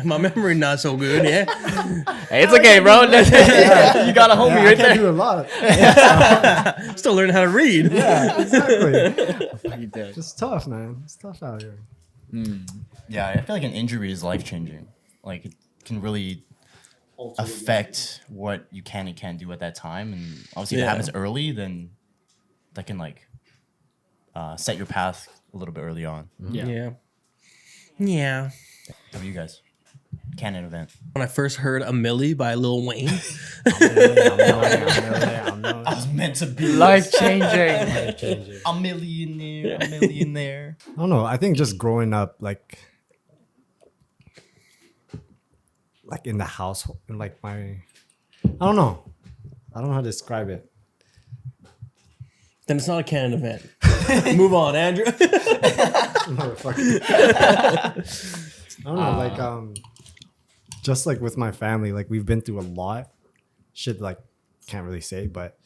[SPEAKER 3] My memory not so good. Yeah,
[SPEAKER 2] Hey, it's okay, bro. You got a homie
[SPEAKER 4] Yeah, I
[SPEAKER 2] right
[SPEAKER 4] can't
[SPEAKER 2] there.
[SPEAKER 4] do a lot.
[SPEAKER 3] still learning how to read.
[SPEAKER 4] Yeah, exactly.
[SPEAKER 2] You did.
[SPEAKER 4] It's tough, man. It's tough out here.
[SPEAKER 1] Yeah, I feel like an injury is life changing. Like it can really affect what you can and can't do at that time. And obviously, if it
[SPEAKER 3] Yeah.
[SPEAKER 1] happens early, then that can like set your path a little bit early on.
[SPEAKER 2] Yeah.
[SPEAKER 3] Yeah.
[SPEAKER 1] How about you guys? canon event?
[SPEAKER 3] When I first heard "A Milli" by Lil Wayne.
[SPEAKER 1] I was meant to be
[SPEAKER 2] Life changing.
[SPEAKER 1] a millionaire, a millionaire.
[SPEAKER 4] I don't know. I think just growing up, like in the household, in like my, I don't know how to describe it.
[SPEAKER 3] Then it's not a canon event. Move on, Andrew.
[SPEAKER 4] Motherfucker. I don't know, like just like with my family, like we've been through a lot. Shit, like can't really say, but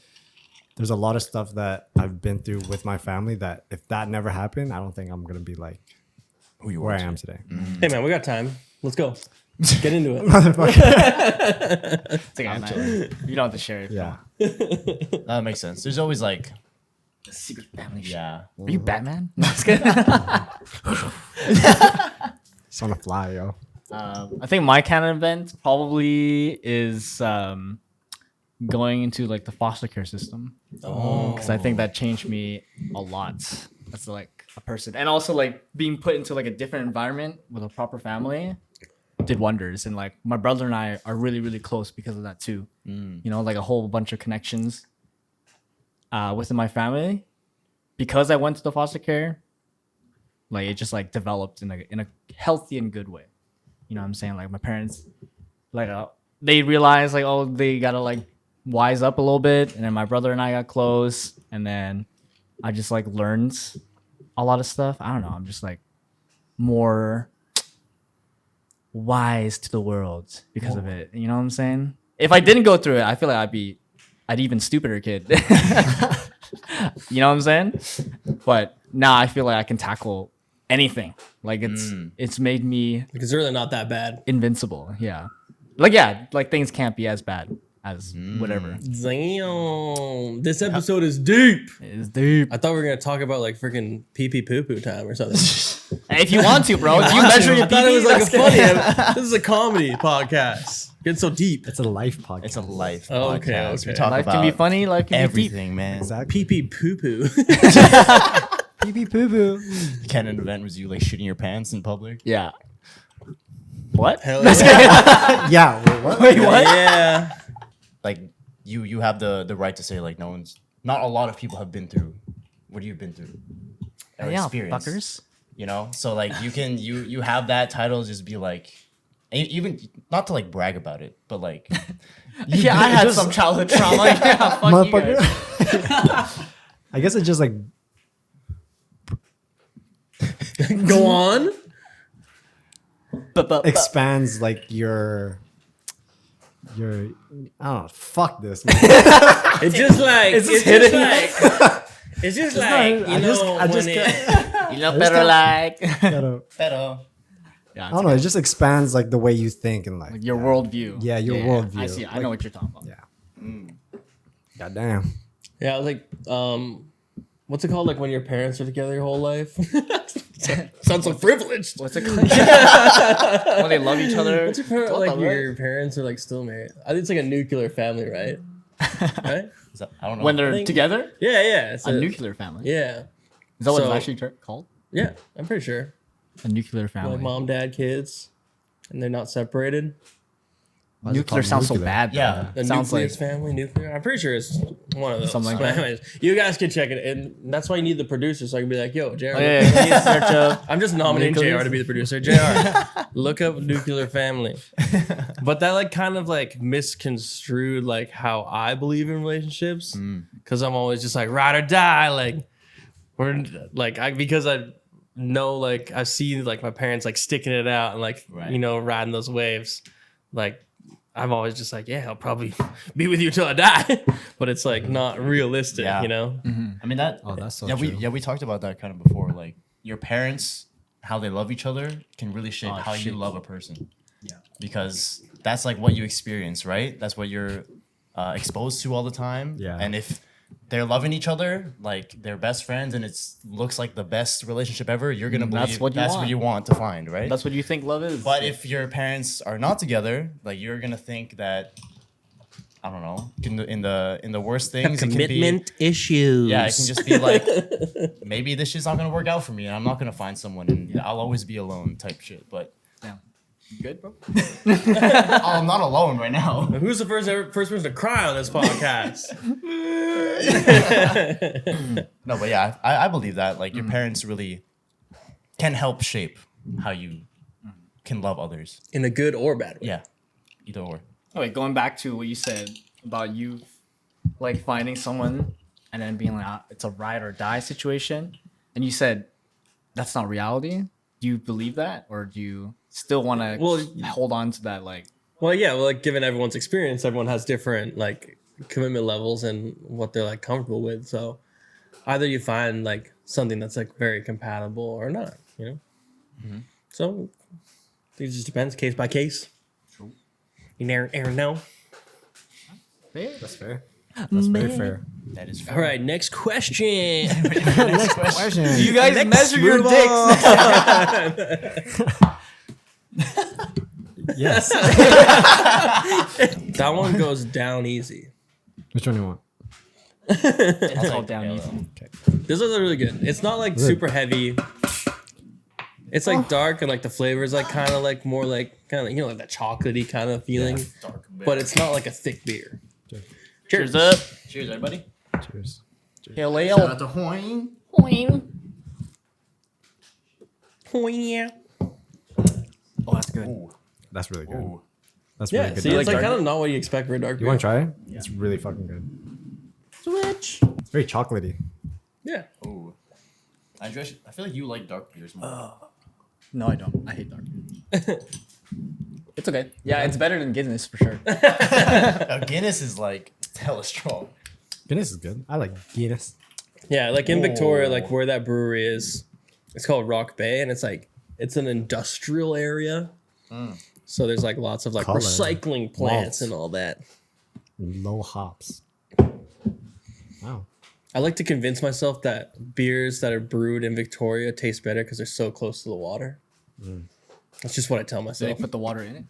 [SPEAKER 4] there's a lot of stuff that I've been through with my family that if that never happened, I don't think I'm gonna be like
[SPEAKER 1] Who you
[SPEAKER 4] where
[SPEAKER 1] are
[SPEAKER 4] I am today.
[SPEAKER 3] Hey man, we got time. Let's go. Get into it.
[SPEAKER 2] It's like, I'm not- you don't have to share it.
[SPEAKER 4] Yeah.
[SPEAKER 1] That makes sense. There's always like,
[SPEAKER 2] The secret family shit.
[SPEAKER 1] yeah.
[SPEAKER 2] Are you Batman? No, just kidding.
[SPEAKER 4] It's on the fly, yo.
[SPEAKER 2] I think my canon event probably is going into like the foster care system. Because I think that changed me a lot as like a person, and also like being put into like a different environment with a proper family did wonders. And like my brother and I are really, really close because of that too. You know, like a whole bunch of connections within my family because I went to the foster care. Like it just like developed in a healthy and good way. You know what I'm saying? Like my parents, like they realized like, oh, they gotta like wise up a little bit, and then my brother and I got close, and then I just like learned a lot of stuff. I don't know. I'm just like more wise to the world because of it. You know what I'm saying? If I didn't go through it, I feel like I'd even stupider kid. You know what I'm saying? But now I feel like I can tackle anything. Like it's made me
[SPEAKER 3] Because they're really not that bad.
[SPEAKER 2] invincible. Yeah. Like things can't be as bad as whatever.
[SPEAKER 3] Damn. This episode is deep.
[SPEAKER 2] It's deep.
[SPEAKER 3] I thought we were gonna talk about like freaking pee pee poo poo time or something.
[SPEAKER 2] If you want to, bro. If you measure your
[SPEAKER 3] I thought it was
[SPEAKER 2] pee-pee,
[SPEAKER 3] like a
[SPEAKER 2] that's
[SPEAKER 3] funny. This is a comedy podcast. Getting so deep.
[SPEAKER 4] It's a life podcast.
[SPEAKER 1] It's a life
[SPEAKER 3] Oh, okay,
[SPEAKER 1] podcast. We
[SPEAKER 3] okay.
[SPEAKER 1] talk
[SPEAKER 2] life
[SPEAKER 1] about
[SPEAKER 2] can be funny. Life can
[SPEAKER 1] everything, man.
[SPEAKER 4] Exactly.
[SPEAKER 3] Pee pee poo poo.
[SPEAKER 4] Pee pee poo poo.
[SPEAKER 1] Canon event was you like shitting your pants in public.
[SPEAKER 2] be deep. Yeah. What?
[SPEAKER 3] Hell yeah.
[SPEAKER 4] Yeah. Wait, what?
[SPEAKER 2] Wait, what?
[SPEAKER 3] Yeah.
[SPEAKER 1] Like you have the right to say like not a lot of people have been through what you've been through. Or
[SPEAKER 2] Yeah,
[SPEAKER 1] experienced,
[SPEAKER 2] fuckers.
[SPEAKER 1] You know, so like you have that title, just be like, even not to like brag about it, but like
[SPEAKER 2] Yeah, I had some childhood trauma. Yeah, fuck you
[SPEAKER 4] Motherfucker.
[SPEAKER 2] guys.
[SPEAKER 4] I guess it just like
[SPEAKER 3] Go on.
[SPEAKER 2] But
[SPEAKER 4] expands like your I don't know. Fuck this. Man.
[SPEAKER 3] It's just like
[SPEAKER 2] It's
[SPEAKER 3] it's
[SPEAKER 2] just
[SPEAKER 3] just like it's just like you
[SPEAKER 4] I just-
[SPEAKER 3] know
[SPEAKER 4] I just
[SPEAKER 3] when
[SPEAKER 4] can't-
[SPEAKER 3] it,
[SPEAKER 2] you know better like.
[SPEAKER 4] Gotta-
[SPEAKER 1] better.
[SPEAKER 2] Yeah,
[SPEAKER 4] I don't know. It just expands like the way you think and like
[SPEAKER 2] your worldview.
[SPEAKER 4] Yeah, your worldview.
[SPEAKER 2] I see. I know what you're talking about.
[SPEAKER 4] Yeah. Goddamn.
[SPEAKER 3] yeah, like what's it called? Like when your parents are together your whole life. Sounds so privileged.
[SPEAKER 2] What's it called? When they love each other.
[SPEAKER 3] What's your parent,
[SPEAKER 2] What
[SPEAKER 3] like
[SPEAKER 2] the
[SPEAKER 3] your parents are like still married? I think it's like a nuclear family, right? Right?
[SPEAKER 1] Is that, I don't know.
[SPEAKER 2] When they're
[SPEAKER 3] think-
[SPEAKER 2] together?
[SPEAKER 3] Yeah, yeah. It's
[SPEAKER 2] A nuclear family.
[SPEAKER 3] Yeah,
[SPEAKER 2] Is that what
[SPEAKER 3] So-
[SPEAKER 2] it's actually called?
[SPEAKER 3] yeah. I'm pretty sure.
[SPEAKER 2] A nuclear family.
[SPEAKER 3] Like mom, dad, kids, and they're not separated.
[SPEAKER 4] Why is it
[SPEAKER 2] Nuclear
[SPEAKER 4] called
[SPEAKER 2] sounds so
[SPEAKER 4] nuclear?
[SPEAKER 2] bad.
[SPEAKER 1] Yeah.
[SPEAKER 2] Though.
[SPEAKER 3] The
[SPEAKER 2] It sounds like
[SPEAKER 3] nucleus family, nuclear. I'm pretty sure it's one of those.
[SPEAKER 2] Something like
[SPEAKER 3] But
[SPEAKER 2] that.
[SPEAKER 3] anyways, you guys can check it, and that's why you need the producer, so I can be like, "Yo, JR."
[SPEAKER 2] Oh, yeah, yeah. Search up.
[SPEAKER 3] I'm just nominating
[SPEAKER 2] Nucleus.
[SPEAKER 3] JR to be the producer. JR, look up nuclear family. But that like kind of like misconstrued like how I believe in relationships, because I'm always just like ride or die. Like we're like because I know like I've seen like my parents like sticking it out and like
[SPEAKER 1] Right.
[SPEAKER 3] you know riding those waves. Like I'm always just like, yeah, I'll probably be with you till I die. But it's like not realistic,
[SPEAKER 1] Yeah.
[SPEAKER 3] you know?
[SPEAKER 1] I mean that.
[SPEAKER 4] Oh, that's so
[SPEAKER 1] yeah.
[SPEAKER 4] true.
[SPEAKER 1] We talked about that kind of before. Like your parents, how they love each other, can really shape how you
[SPEAKER 2] shit.
[SPEAKER 1] love a person. Yeah. Because that's like what you experience, right? That's what you're exposed to all the time.
[SPEAKER 4] Yeah.
[SPEAKER 1] And if they're loving each other, like they're best friends, and it's looks like the best relationship ever, you're gonna believe
[SPEAKER 2] That's what you want.
[SPEAKER 1] to find, right?
[SPEAKER 2] That's what you think love is.
[SPEAKER 1] But if your parents are not together, like you're gonna think that, I don't know, in the worst things, it can be,
[SPEAKER 3] issues.
[SPEAKER 1] yeah, it can just be like, maybe this shit's not gonna work out for me, and I'm not gonna find someone, and I'll always be alone, type shit. But
[SPEAKER 2] Yeah. Good, bro.
[SPEAKER 1] Oh, I'm not alone right now.
[SPEAKER 3] Who's the first person to cry on this podcast?
[SPEAKER 1] No, but yeah, I believe that. Like, your parents really can help shape how you can love others.
[SPEAKER 3] In a good or bad way.
[SPEAKER 1] Yeah, either or.
[SPEAKER 2] Oh, wait, going back to what you said about you, like finding someone and then being like, it's a ride or die situation, and you said that's not reality. Do you believe that, or do you still want to hold on to that? Like,
[SPEAKER 3] Well, yeah, well, like given everyone's experience, everyone has different like commitment levels and what they're like comfortable with. So either you find like something that's like very compatible or not, you know. So it just depends case by case.
[SPEAKER 2] True.
[SPEAKER 3] You never know.
[SPEAKER 4] That's fair. That's very fair.
[SPEAKER 1] That is fair.
[SPEAKER 3] All right, next question.
[SPEAKER 1] Next question.
[SPEAKER 2] do you guys
[SPEAKER 3] Next,
[SPEAKER 2] measure your
[SPEAKER 3] move
[SPEAKER 2] dicks?
[SPEAKER 4] Yes.
[SPEAKER 3] That one goes down easy.
[SPEAKER 4] Which one do you want?
[SPEAKER 2] It's all down easy.
[SPEAKER 3] This is really good. It's not like super heavy. It's like dark and like the flavor is like kind of like more like kind of, you know, like that chocolatey kind of feeling.
[SPEAKER 1] Dark beer.
[SPEAKER 3] But it's not like a thick beer.
[SPEAKER 2] Cheers up.
[SPEAKER 1] Cheers, everybody.
[SPEAKER 4] Cheers.
[SPEAKER 2] Hail
[SPEAKER 1] Shout
[SPEAKER 2] ale.
[SPEAKER 1] out to Hoing.
[SPEAKER 3] Oh, yeah.
[SPEAKER 2] Oh, that's good.
[SPEAKER 1] Ooh.
[SPEAKER 4] That's really good.
[SPEAKER 1] Ooh.
[SPEAKER 4] That's
[SPEAKER 3] Yeah,
[SPEAKER 4] really good.
[SPEAKER 3] see, it's like
[SPEAKER 2] dark
[SPEAKER 3] kind of not what you expect for a dark
[SPEAKER 4] You
[SPEAKER 3] beer.
[SPEAKER 4] want to try it? It's really fucking good.
[SPEAKER 2] Switch.
[SPEAKER 4] It's very chocolatey.
[SPEAKER 3] Yeah.
[SPEAKER 1] Ooh. I feel like you like dark beers more.
[SPEAKER 2] No, I don't. I hate dark beer. It's okay. Yeah, it's better than Guinness for sure.
[SPEAKER 1] Guinness is like hella strong.
[SPEAKER 4] Guinness is good. I like Guinness.
[SPEAKER 3] Yeah, like in Victoria,
[SPEAKER 1] Ooh.
[SPEAKER 3] like where that brewery is, it's called Rock Bay, and it's like it's an industrial area. So there's like lots of like
[SPEAKER 4] Color.
[SPEAKER 3] recycling plants
[SPEAKER 4] Malts.
[SPEAKER 3] and all that.
[SPEAKER 4] Low hops. Wow.
[SPEAKER 3] I like to convince myself that beers that are brewed in Victoria taste better because they're so close to the water. That's just what I tell
[SPEAKER 2] They
[SPEAKER 3] myself.
[SPEAKER 2] put the water in it.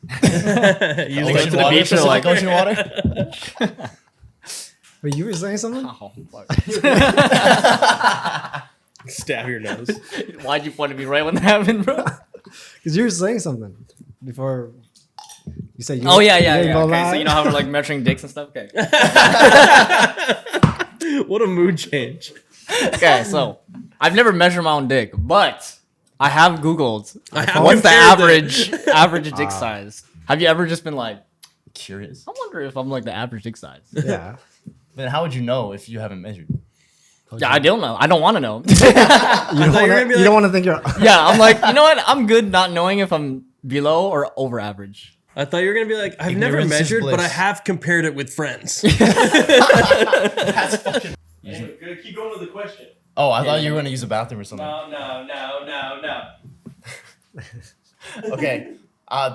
[SPEAKER 3] You
[SPEAKER 2] They
[SPEAKER 3] like
[SPEAKER 2] go to the beach and like,
[SPEAKER 1] ocean water.
[SPEAKER 4] Wait, you were saying something?
[SPEAKER 2] oh, fuck.
[SPEAKER 3] stab your nose.
[SPEAKER 2] Why'd you point at me right when that happened, bro?
[SPEAKER 4] Because you were saying something before. You said you.
[SPEAKER 2] Oh yeah, yeah,
[SPEAKER 4] you
[SPEAKER 2] yeah.
[SPEAKER 4] go
[SPEAKER 2] Okay, so
[SPEAKER 4] live?
[SPEAKER 2] you know how we're like measuring dicks and stuff. Okay.
[SPEAKER 3] What a mood change.
[SPEAKER 2] Okay, so I've never measured my own dick, but I have Googled
[SPEAKER 3] have
[SPEAKER 2] what's the
[SPEAKER 3] compared it.
[SPEAKER 2] average dick size. Have you ever just been like,
[SPEAKER 1] Curious.
[SPEAKER 2] I wonder if I'm like the average dick size?
[SPEAKER 4] Yeah.
[SPEAKER 1] Then how would you know if you haven't measured?
[SPEAKER 2] Yeah, I don't know. I don't want to know.
[SPEAKER 4] You don't
[SPEAKER 3] thought you were gonna
[SPEAKER 4] want
[SPEAKER 3] be
[SPEAKER 4] to. You don't want to think you're.
[SPEAKER 2] Yeah, I'm like, you know what? I'm good not knowing if I'm below or over average.
[SPEAKER 3] I thought you were gonna be like, I've never
[SPEAKER 1] Ignorance is
[SPEAKER 3] measured, but I
[SPEAKER 1] bliss.
[SPEAKER 3] have compared it with friends.
[SPEAKER 1] That's fucking.
[SPEAKER 3] Keep going with the question.
[SPEAKER 1] Oh, I thought you were gonna use a bathroom or something.
[SPEAKER 3] No.
[SPEAKER 1] Okay.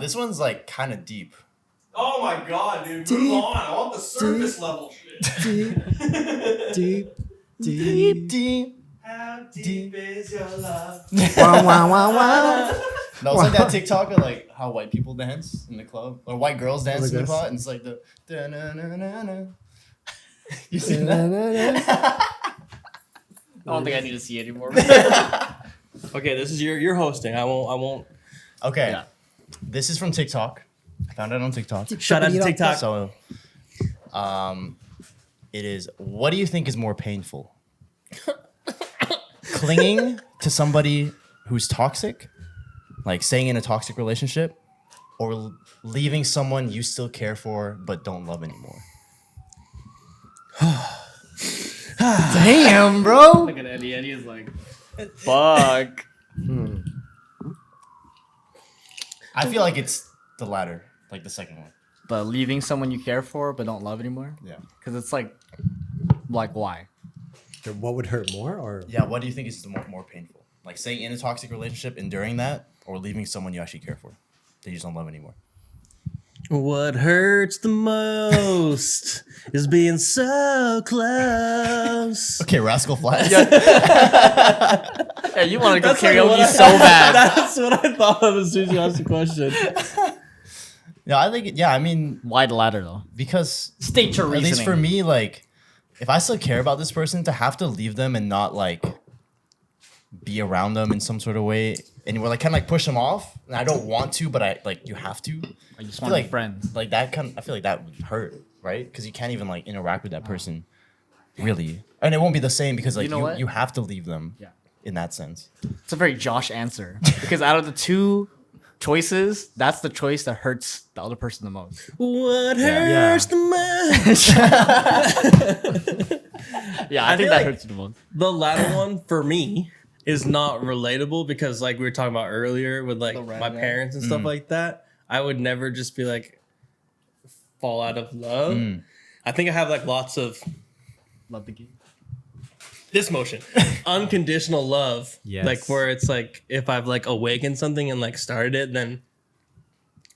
[SPEAKER 1] This one's like kind of deep.
[SPEAKER 3] Oh my god, dude. Move on. I want the surface level shit.
[SPEAKER 4] Deep, deep,
[SPEAKER 1] Deep.
[SPEAKER 3] How deep is your love?
[SPEAKER 4] Wow, wow, wow, wow.
[SPEAKER 1] No, it's like that TikTok of like how white people dance in the club or white girls dance
[SPEAKER 4] Like
[SPEAKER 1] in the
[SPEAKER 4] this?
[SPEAKER 1] club, and it's like the da-na-na-na-na. You see that?
[SPEAKER 2] I don't think I need to see it anymore.
[SPEAKER 3] Okay, this is your hosting. I won't.
[SPEAKER 1] Okay,
[SPEAKER 2] Yeah.
[SPEAKER 1] this is from TikTok. I found it on TikTok.
[SPEAKER 3] Shout out to TikTok.
[SPEAKER 1] So, it is. What do you think is more painful? Clinging to somebody who's toxic, like staying in a toxic relationship, or leaving someone you still care for but don't love anymore?
[SPEAKER 2] Damn, bro. Look at Eddie. Eddie is like, fuck.
[SPEAKER 1] I feel like it's the latter, like the second one.
[SPEAKER 2] But leaving someone you care for but don't love anymore?
[SPEAKER 1] Yeah.
[SPEAKER 2] Because it's like why?
[SPEAKER 4] What would hurt more, or
[SPEAKER 1] Yeah. What do you think is the more painful? Like staying in a toxic relationship, enduring that, or leaving someone you actually care for that you just don't love anymore?
[SPEAKER 3] What hurts the most is being so close.
[SPEAKER 1] Okay, Rascal Flatts.
[SPEAKER 2] Hey, you want to go
[SPEAKER 3] That's like
[SPEAKER 2] karaoke
[SPEAKER 3] what I-
[SPEAKER 2] so bad.
[SPEAKER 3] That's what I thought of as soon as you asked the question.
[SPEAKER 1] No, I think. Yeah, I mean,
[SPEAKER 2] Why the latter though?
[SPEAKER 1] because
[SPEAKER 2] State your
[SPEAKER 1] at
[SPEAKER 2] reasoning.
[SPEAKER 1] least for me, like, if I still care about this person, to have to leave them and not like be around them in some sort of way, and we're like kind of like push them off, and I don't want to, but I like you have to.
[SPEAKER 2] I just
[SPEAKER 1] I
[SPEAKER 2] want
[SPEAKER 1] feel
[SPEAKER 2] to be
[SPEAKER 1] like
[SPEAKER 2] friends.
[SPEAKER 1] like that kind. I feel like that would hurt, right? Because you can't even like interact with that person, really, and it won't be the same because like
[SPEAKER 2] You know what?
[SPEAKER 1] you have to leave them.
[SPEAKER 2] Yeah.
[SPEAKER 1] In that sense.
[SPEAKER 2] It's a very Josh answer because out of the two choices, that's the choice that hurts the other person the most.
[SPEAKER 3] What
[SPEAKER 4] Yeah.
[SPEAKER 3] hurts the most?
[SPEAKER 2] Yeah, I think
[SPEAKER 3] feel
[SPEAKER 2] that
[SPEAKER 3] like-
[SPEAKER 2] hurts the most.
[SPEAKER 3] The latter one for me is not relatable because like we were talking about earlier with like
[SPEAKER 2] The red
[SPEAKER 3] my
[SPEAKER 2] guy.
[SPEAKER 3] parents and stuff like that. I would never just be like fall out of love. I think I have like lots of
[SPEAKER 2] Love the game.
[SPEAKER 3] this motion unconditional love.
[SPEAKER 4] Yes.
[SPEAKER 3] Like where it's like if I've like awakened something and like started it, then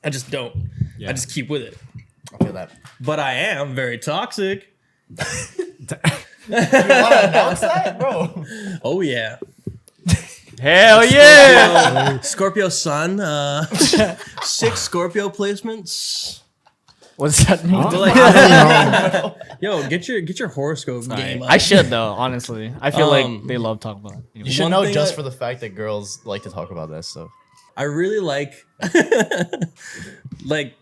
[SPEAKER 3] I just don't.
[SPEAKER 4] Yeah.
[SPEAKER 3] I just keep with it.
[SPEAKER 1] I feel that.
[SPEAKER 3] But I am very toxic.
[SPEAKER 1] You want to announce that, bro?
[SPEAKER 3] Oh yeah.
[SPEAKER 2] Hell yeah!
[SPEAKER 3] Scorpio sun. 6 Scorpio placements.
[SPEAKER 2] What's that mean?
[SPEAKER 3] They're like,
[SPEAKER 4] I don't know.
[SPEAKER 3] yo, get your horoscope game.
[SPEAKER 2] I should though, honestly. I feel like
[SPEAKER 3] Um,
[SPEAKER 2] they love talking about it.
[SPEAKER 1] You should
[SPEAKER 3] One
[SPEAKER 1] know
[SPEAKER 3] thing
[SPEAKER 1] just
[SPEAKER 3] I-
[SPEAKER 1] for the fact that girls like to talk about that stuff.
[SPEAKER 3] I really like like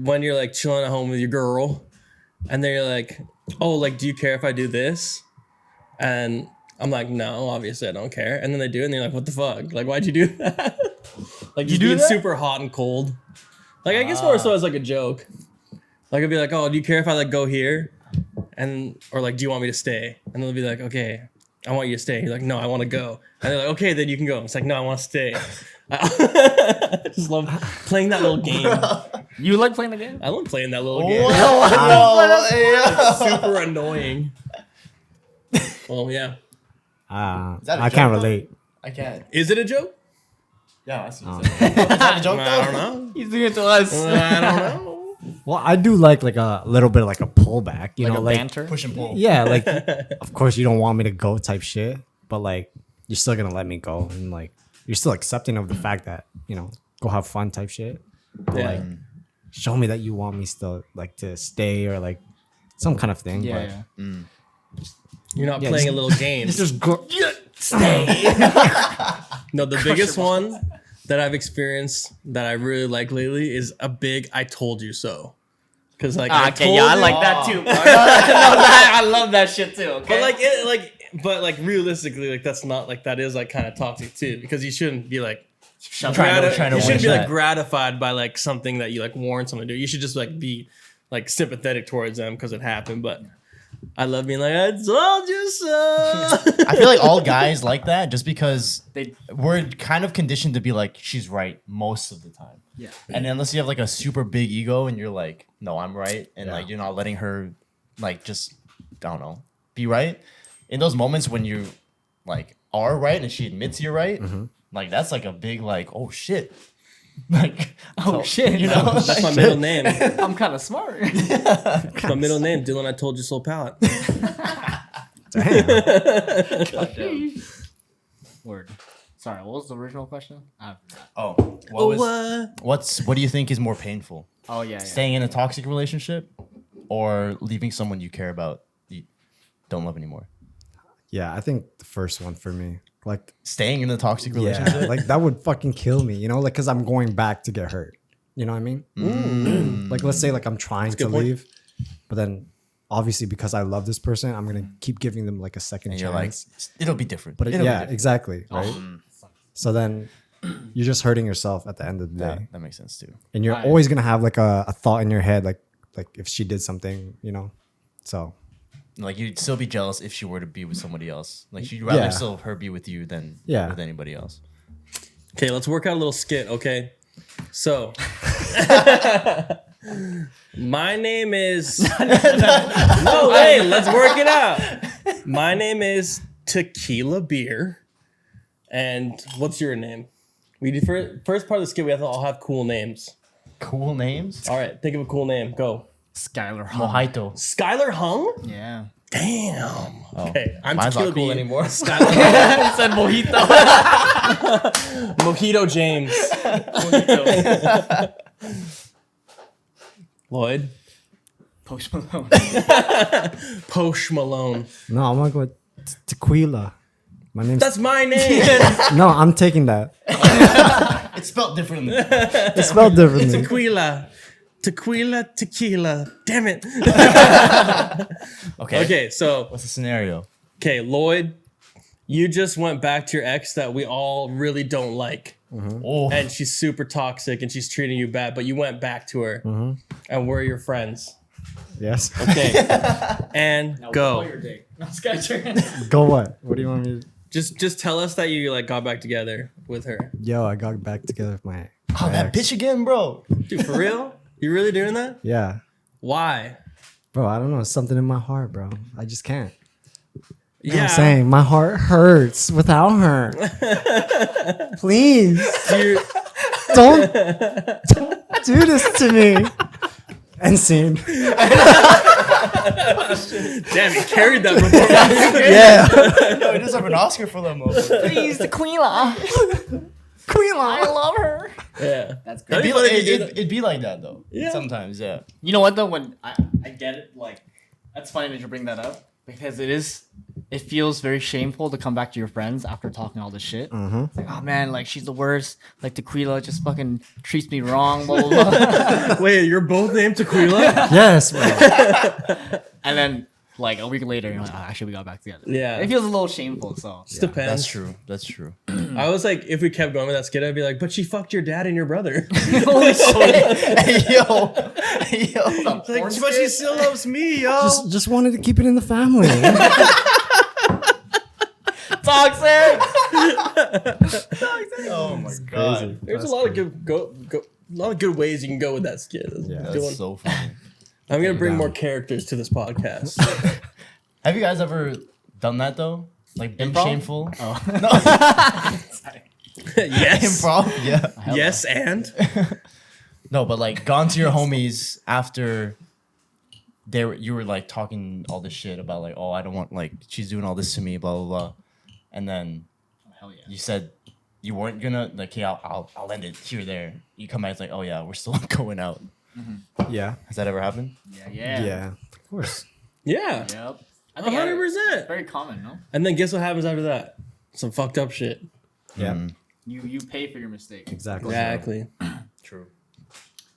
[SPEAKER 3] when you're like chilling at home with your girl and they're like, oh, like, do you care if I do this? And I'm like, no, obviously I don't care. And then they do, and they're like, what the fuck? Like, why'd you do that? Like, just
[SPEAKER 2] do
[SPEAKER 3] being
[SPEAKER 2] that?
[SPEAKER 3] super hot and cold. Like, I guess more so as like a joke. Like, I'd be like, oh, do you care if I like go here? And, or like, do you want me to stay? And they'll be like, okay, I want you to stay. You're like, no, I want to go. And they're like, okay, then you can go. It's like, no, I want to stay. I just love playing that little game.
[SPEAKER 2] You like playing the game?
[SPEAKER 3] I love playing that little game. Super annoying. Well, yeah.
[SPEAKER 1] that a
[SPEAKER 4] I
[SPEAKER 1] joke,
[SPEAKER 4] can't
[SPEAKER 1] though?
[SPEAKER 4] relate.
[SPEAKER 1] I can't.
[SPEAKER 3] Is it a joke?
[SPEAKER 1] Yeah, I see. Is that a joke,
[SPEAKER 3] I don't know.
[SPEAKER 2] He's doing it to us.
[SPEAKER 3] I don't know.
[SPEAKER 4] Well, I do like a little bit of like a pullback, you
[SPEAKER 2] Like
[SPEAKER 4] know,
[SPEAKER 2] a
[SPEAKER 4] like
[SPEAKER 2] banter.
[SPEAKER 1] Push and pull.
[SPEAKER 4] yeah, like of course you don't want me to go type shit, but like you're still gonna let me go and like you're still accepting of the fact that, you know, go have fun type shit. But
[SPEAKER 3] Yeah.
[SPEAKER 4] like show me that you want me still like to stay or like some kind of thing.
[SPEAKER 2] Yeah,
[SPEAKER 4] but
[SPEAKER 2] yeah.
[SPEAKER 3] You're not
[SPEAKER 4] Yeah,
[SPEAKER 3] playing a
[SPEAKER 4] just-
[SPEAKER 3] little game.
[SPEAKER 4] just go
[SPEAKER 3] No, the biggest one that I've experienced that I really like lately is a big "I told you so." Because like, I
[SPEAKER 2] Okay,
[SPEAKER 3] told
[SPEAKER 2] yeah, I
[SPEAKER 3] you-
[SPEAKER 2] like that too. I love that shit too. Okay?
[SPEAKER 3] but like realistically, like that's not like that is like kind of toxic too. Because you shouldn't be like
[SPEAKER 2] Shut
[SPEAKER 1] Trying
[SPEAKER 2] up.
[SPEAKER 1] to- trying to
[SPEAKER 3] you shouldn't
[SPEAKER 1] win
[SPEAKER 3] be like
[SPEAKER 1] that.
[SPEAKER 3] gratified by like something that you like warned someone to do. You should just like be like sympathetic towards them because it happened. But I love being like, I told you so.
[SPEAKER 1] I feel like all guys like that just because
[SPEAKER 2] They-
[SPEAKER 1] we're kind of conditioned to be like, she's right most of the time.
[SPEAKER 2] Yeah.
[SPEAKER 1] And unless you have like a super big ego and you're like, no, I'm right. And
[SPEAKER 4] Yeah.
[SPEAKER 1] like, you're not letting her like just, I don't know, be right. In those moments when you like are right and she admits you're right, like that's like a big like, oh shit. Like,
[SPEAKER 2] Oh, shit.
[SPEAKER 1] You know?
[SPEAKER 3] That's my middle name.
[SPEAKER 2] I'm kind of smart.
[SPEAKER 3] That's my middle name, Dylan. I told you so, Pallot.
[SPEAKER 2] Word. Sorry, what was the original question? I forgot.
[SPEAKER 1] Oh, what do you think is more painful?
[SPEAKER 2] Oh yeah, yeah.
[SPEAKER 1] Staying in a toxic relationship or leaving someone you care about, you don't love anymore?
[SPEAKER 4] Yeah, I think the first one for me. Like
[SPEAKER 1] Staying in a toxic relationship?
[SPEAKER 4] yeah, like that would fucking kill me, you know, like because I'm going back to get hurt. You know what I mean? Like let's say like I'm trying to
[SPEAKER 3] good point.
[SPEAKER 4] leave, but then obviously because I love this person, I'm gonna keep giving them like a second
[SPEAKER 1] And
[SPEAKER 4] chance.
[SPEAKER 1] you're like, it'll be different.
[SPEAKER 4] but
[SPEAKER 1] It'll be
[SPEAKER 4] yeah,
[SPEAKER 1] different.
[SPEAKER 4] exactly, right? So then you're just hurting yourself at the end of the day,
[SPEAKER 1] That makes sense too.
[SPEAKER 4] and you're
[SPEAKER 2] Right.
[SPEAKER 4] always gonna have like a thought in your head, like if she did something, you know. So
[SPEAKER 1] Like you'd still be jealous if she were to be with somebody else. Like you'd rather
[SPEAKER 4] Yeah.
[SPEAKER 1] still her be with you than
[SPEAKER 4] Yeah.
[SPEAKER 1] with anybody else.
[SPEAKER 3] Okay, let's work out a little skit, okay? So, my name is. No, wait, let's work it out. My name is Tequila Beer. And what's your name? We do first part of the skit, we have to all have cool names.
[SPEAKER 1] Cool names?
[SPEAKER 3] All right, think of a cool name. Go.
[SPEAKER 2] Skylar Hung.
[SPEAKER 1] Mojito.
[SPEAKER 3] Skylar Hung?
[SPEAKER 2] Yeah.
[SPEAKER 3] Damn. Okay, I'm
[SPEAKER 1] Mine's
[SPEAKER 3] Tequila
[SPEAKER 1] not cool
[SPEAKER 3] Beer.
[SPEAKER 1] anymore.
[SPEAKER 3] Skylar
[SPEAKER 2] He said Mojito.
[SPEAKER 3] Mojito James. Lloyd.
[SPEAKER 2] Post Malone.
[SPEAKER 3] Posh Malone.
[SPEAKER 4] no, I'm gonna go with tequila. My name's
[SPEAKER 3] That's my name.
[SPEAKER 4] no. I'm taking that.
[SPEAKER 1] It's spelled differently.
[SPEAKER 4] It's spelled differently.
[SPEAKER 3] Tequila. Damn it.
[SPEAKER 1] Okay.
[SPEAKER 3] Okay, so
[SPEAKER 1] What's the scenario?
[SPEAKER 3] okay, Lloyd, you just went back to your ex that we all really don't like.
[SPEAKER 1] Oh,
[SPEAKER 3] And she's super toxic and she's treating you bad, but you went back to her and we're your friends.
[SPEAKER 4] Yes.
[SPEAKER 3] Okay. And go.
[SPEAKER 4] Go what? What do you want me to?
[SPEAKER 3] Just tell us that you like got back together with her.
[SPEAKER 4] Yo, I got back together with my.
[SPEAKER 1] oh, that bitch again, bro.
[SPEAKER 3] Dude, for real? You really doing that?
[SPEAKER 4] Yeah,
[SPEAKER 3] Why?
[SPEAKER 4] bro. I don't know. It's something in my heart, bro. I just can't. You know
[SPEAKER 3] Yeah.
[SPEAKER 4] what I'm saying? My heart hurts without her. Please
[SPEAKER 3] You-
[SPEAKER 4] don't do this to me. And scene.
[SPEAKER 3] Damn, he carried that before.
[SPEAKER 4] Yeah.
[SPEAKER 1] Yo, he deserve an Oscar for that motherfucker.
[SPEAKER 2] Please, the Quila. I love her.
[SPEAKER 3] Yeah.
[SPEAKER 2] That's
[SPEAKER 1] It'd be,
[SPEAKER 3] Funny
[SPEAKER 1] like,
[SPEAKER 3] if you did
[SPEAKER 1] it'd be like that though.
[SPEAKER 3] Yeah.
[SPEAKER 1] Sometimes, yeah.
[SPEAKER 2] You know what though? When I get it, like that's funny that you bring that up because it feels very shameful to come back to your friends after talking all this shit. It's like, oh man, like she's the worst. Like Tequila just fucking treats me wrong. Blah blah blah.
[SPEAKER 3] Wait, you're both named Tequila?
[SPEAKER 4] Yes, bro.
[SPEAKER 2] And then like a week later, you're like, oh, actually we got back together.
[SPEAKER 3] Yeah.
[SPEAKER 2] It feels a little shameful. So
[SPEAKER 3] Just depends.
[SPEAKER 1] That's true. That's true.
[SPEAKER 3] I was like, if we kept going with that skit, I'd be like, but she fucked your dad and your brother.
[SPEAKER 2] holy shit.
[SPEAKER 1] Hey, yo.
[SPEAKER 3] Like, but she still loves me, yo.
[SPEAKER 4] Just wanted to keep it in the family.
[SPEAKER 2] Toxic.
[SPEAKER 1] Oh my god.
[SPEAKER 3] There's a lot of good ways you can go with that skit.
[SPEAKER 4] Yeah.
[SPEAKER 1] That's so funny.
[SPEAKER 3] I'm gonna bring
[SPEAKER 4] down.
[SPEAKER 3] more characters to this podcast.
[SPEAKER 1] Have you guys ever done that though? Like been
[SPEAKER 2] Improv?
[SPEAKER 1] shameful? Oh.
[SPEAKER 3] Yes.
[SPEAKER 1] Improv? Yeah.
[SPEAKER 3] Yes, and
[SPEAKER 1] No, but like gone to your homies after you were like talking all this shit about like, oh, I don't want like she's doing all this to me, blah blah blah. And then
[SPEAKER 2] Hell yeah.
[SPEAKER 1] you said you weren't gonna like, okay, I'll end it here there. You come back, it's like, oh yeah, we're still going out.
[SPEAKER 4] Yeah.
[SPEAKER 1] Has that ever happened?
[SPEAKER 2] Yeah.
[SPEAKER 4] Yeah. Of course.
[SPEAKER 3] yeah,
[SPEAKER 2] Yep. I think
[SPEAKER 3] 100%.
[SPEAKER 2] very common, no?
[SPEAKER 3] And then guess what happens after that? Some fucked up shit.
[SPEAKER 4] Yeah.
[SPEAKER 1] Mm.
[SPEAKER 2] You pay for your mistake.
[SPEAKER 4] Exactly.
[SPEAKER 3] Exactly.
[SPEAKER 1] True.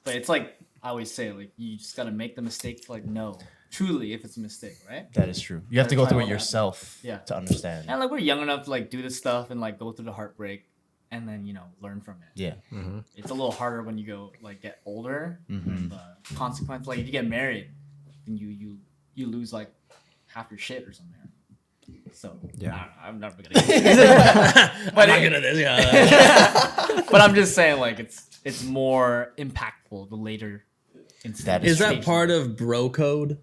[SPEAKER 2] But it's like I always say, like you just gotta make the mistake to like know truly if it's a mistake, right?
[SPEAKER 1] That is true. You have to go
[SPEAKER 2] Try
[SPEAKER 1] through
[SPEAKER 2] all
[SPEAKER 1] it
[SPEAKER 2] that.
[SPEAKER 1] yourself
[SPEAKER 2] Yeah.
[SPEAKER 1] to understand.
[SPEAKER 2] And like we're young enough to like do this stuff and like go through the heartbreak and then learn from it.
[SPEAKER 1] Yeah.
[SPEAKER 2] It's a little harder when you go like get older.
[SPEAKER 1] Mhm.
[SPEAKER 2] The consequence, like if you get married, then you lose like half your shit or something. So
[SPEAKER 4] Yeah.
[SPEAKER 2] I'm never gonna. But
[SPEAKER 3] I'm not
[SPEAKER 2] it-
[SPEAKER 3] gonna this.
[SPEAKER 2] but I'm just saying, like it's more impactful the later.
[SPEAKER 1] That
[SPEAKER 3] Is that
[SPEAKER 2] stage.
[SPEAKER 3] part of bro code?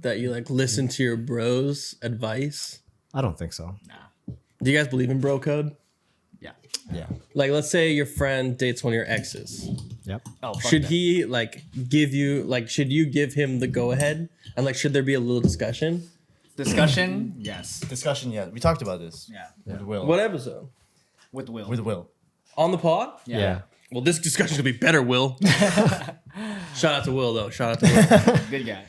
[SPEAKER 3] That you like listen to your bros' advice?
[SPEAKER 4] I don't think so.
[SPEAKER 2] Nah.
[SPEAKER 3] Do you guys believe in bro code?
[SPEAKER 2] Yeah.
[SPEAKER 1] Yeah.
[SPEAKER 3] Like, let's say your friend dates one of your exes.
[SPEAKER 4] Yep.
[SPEAKER 2] Oh. Fuck
[SPEAKER 3] Should
[SPEAKER 2] that.
[SPEAKER 3] he like give you like? Should you give him the go ahead? And like, should there be a little discussion?
[SPEAKER 2] discussion? Yes.
[SPEAKER 1] Discussion, yeah. We talked about this.
[SPEAKER 2] Yeah.
[SPEAKER 1] With Will.
[SPEAKER 3] What episode?
[SPEAKER 2] With Will.
[SPEAKER 1] With Will.
[SPEAKER 3] On the pod?
[SPEAKER 4] Yeah.
[SPEAKER 3] Well, this discussion's gonna be better, Will. Shout out to Will though. Shout out to Will.
[SPEAKER 2] Good guy.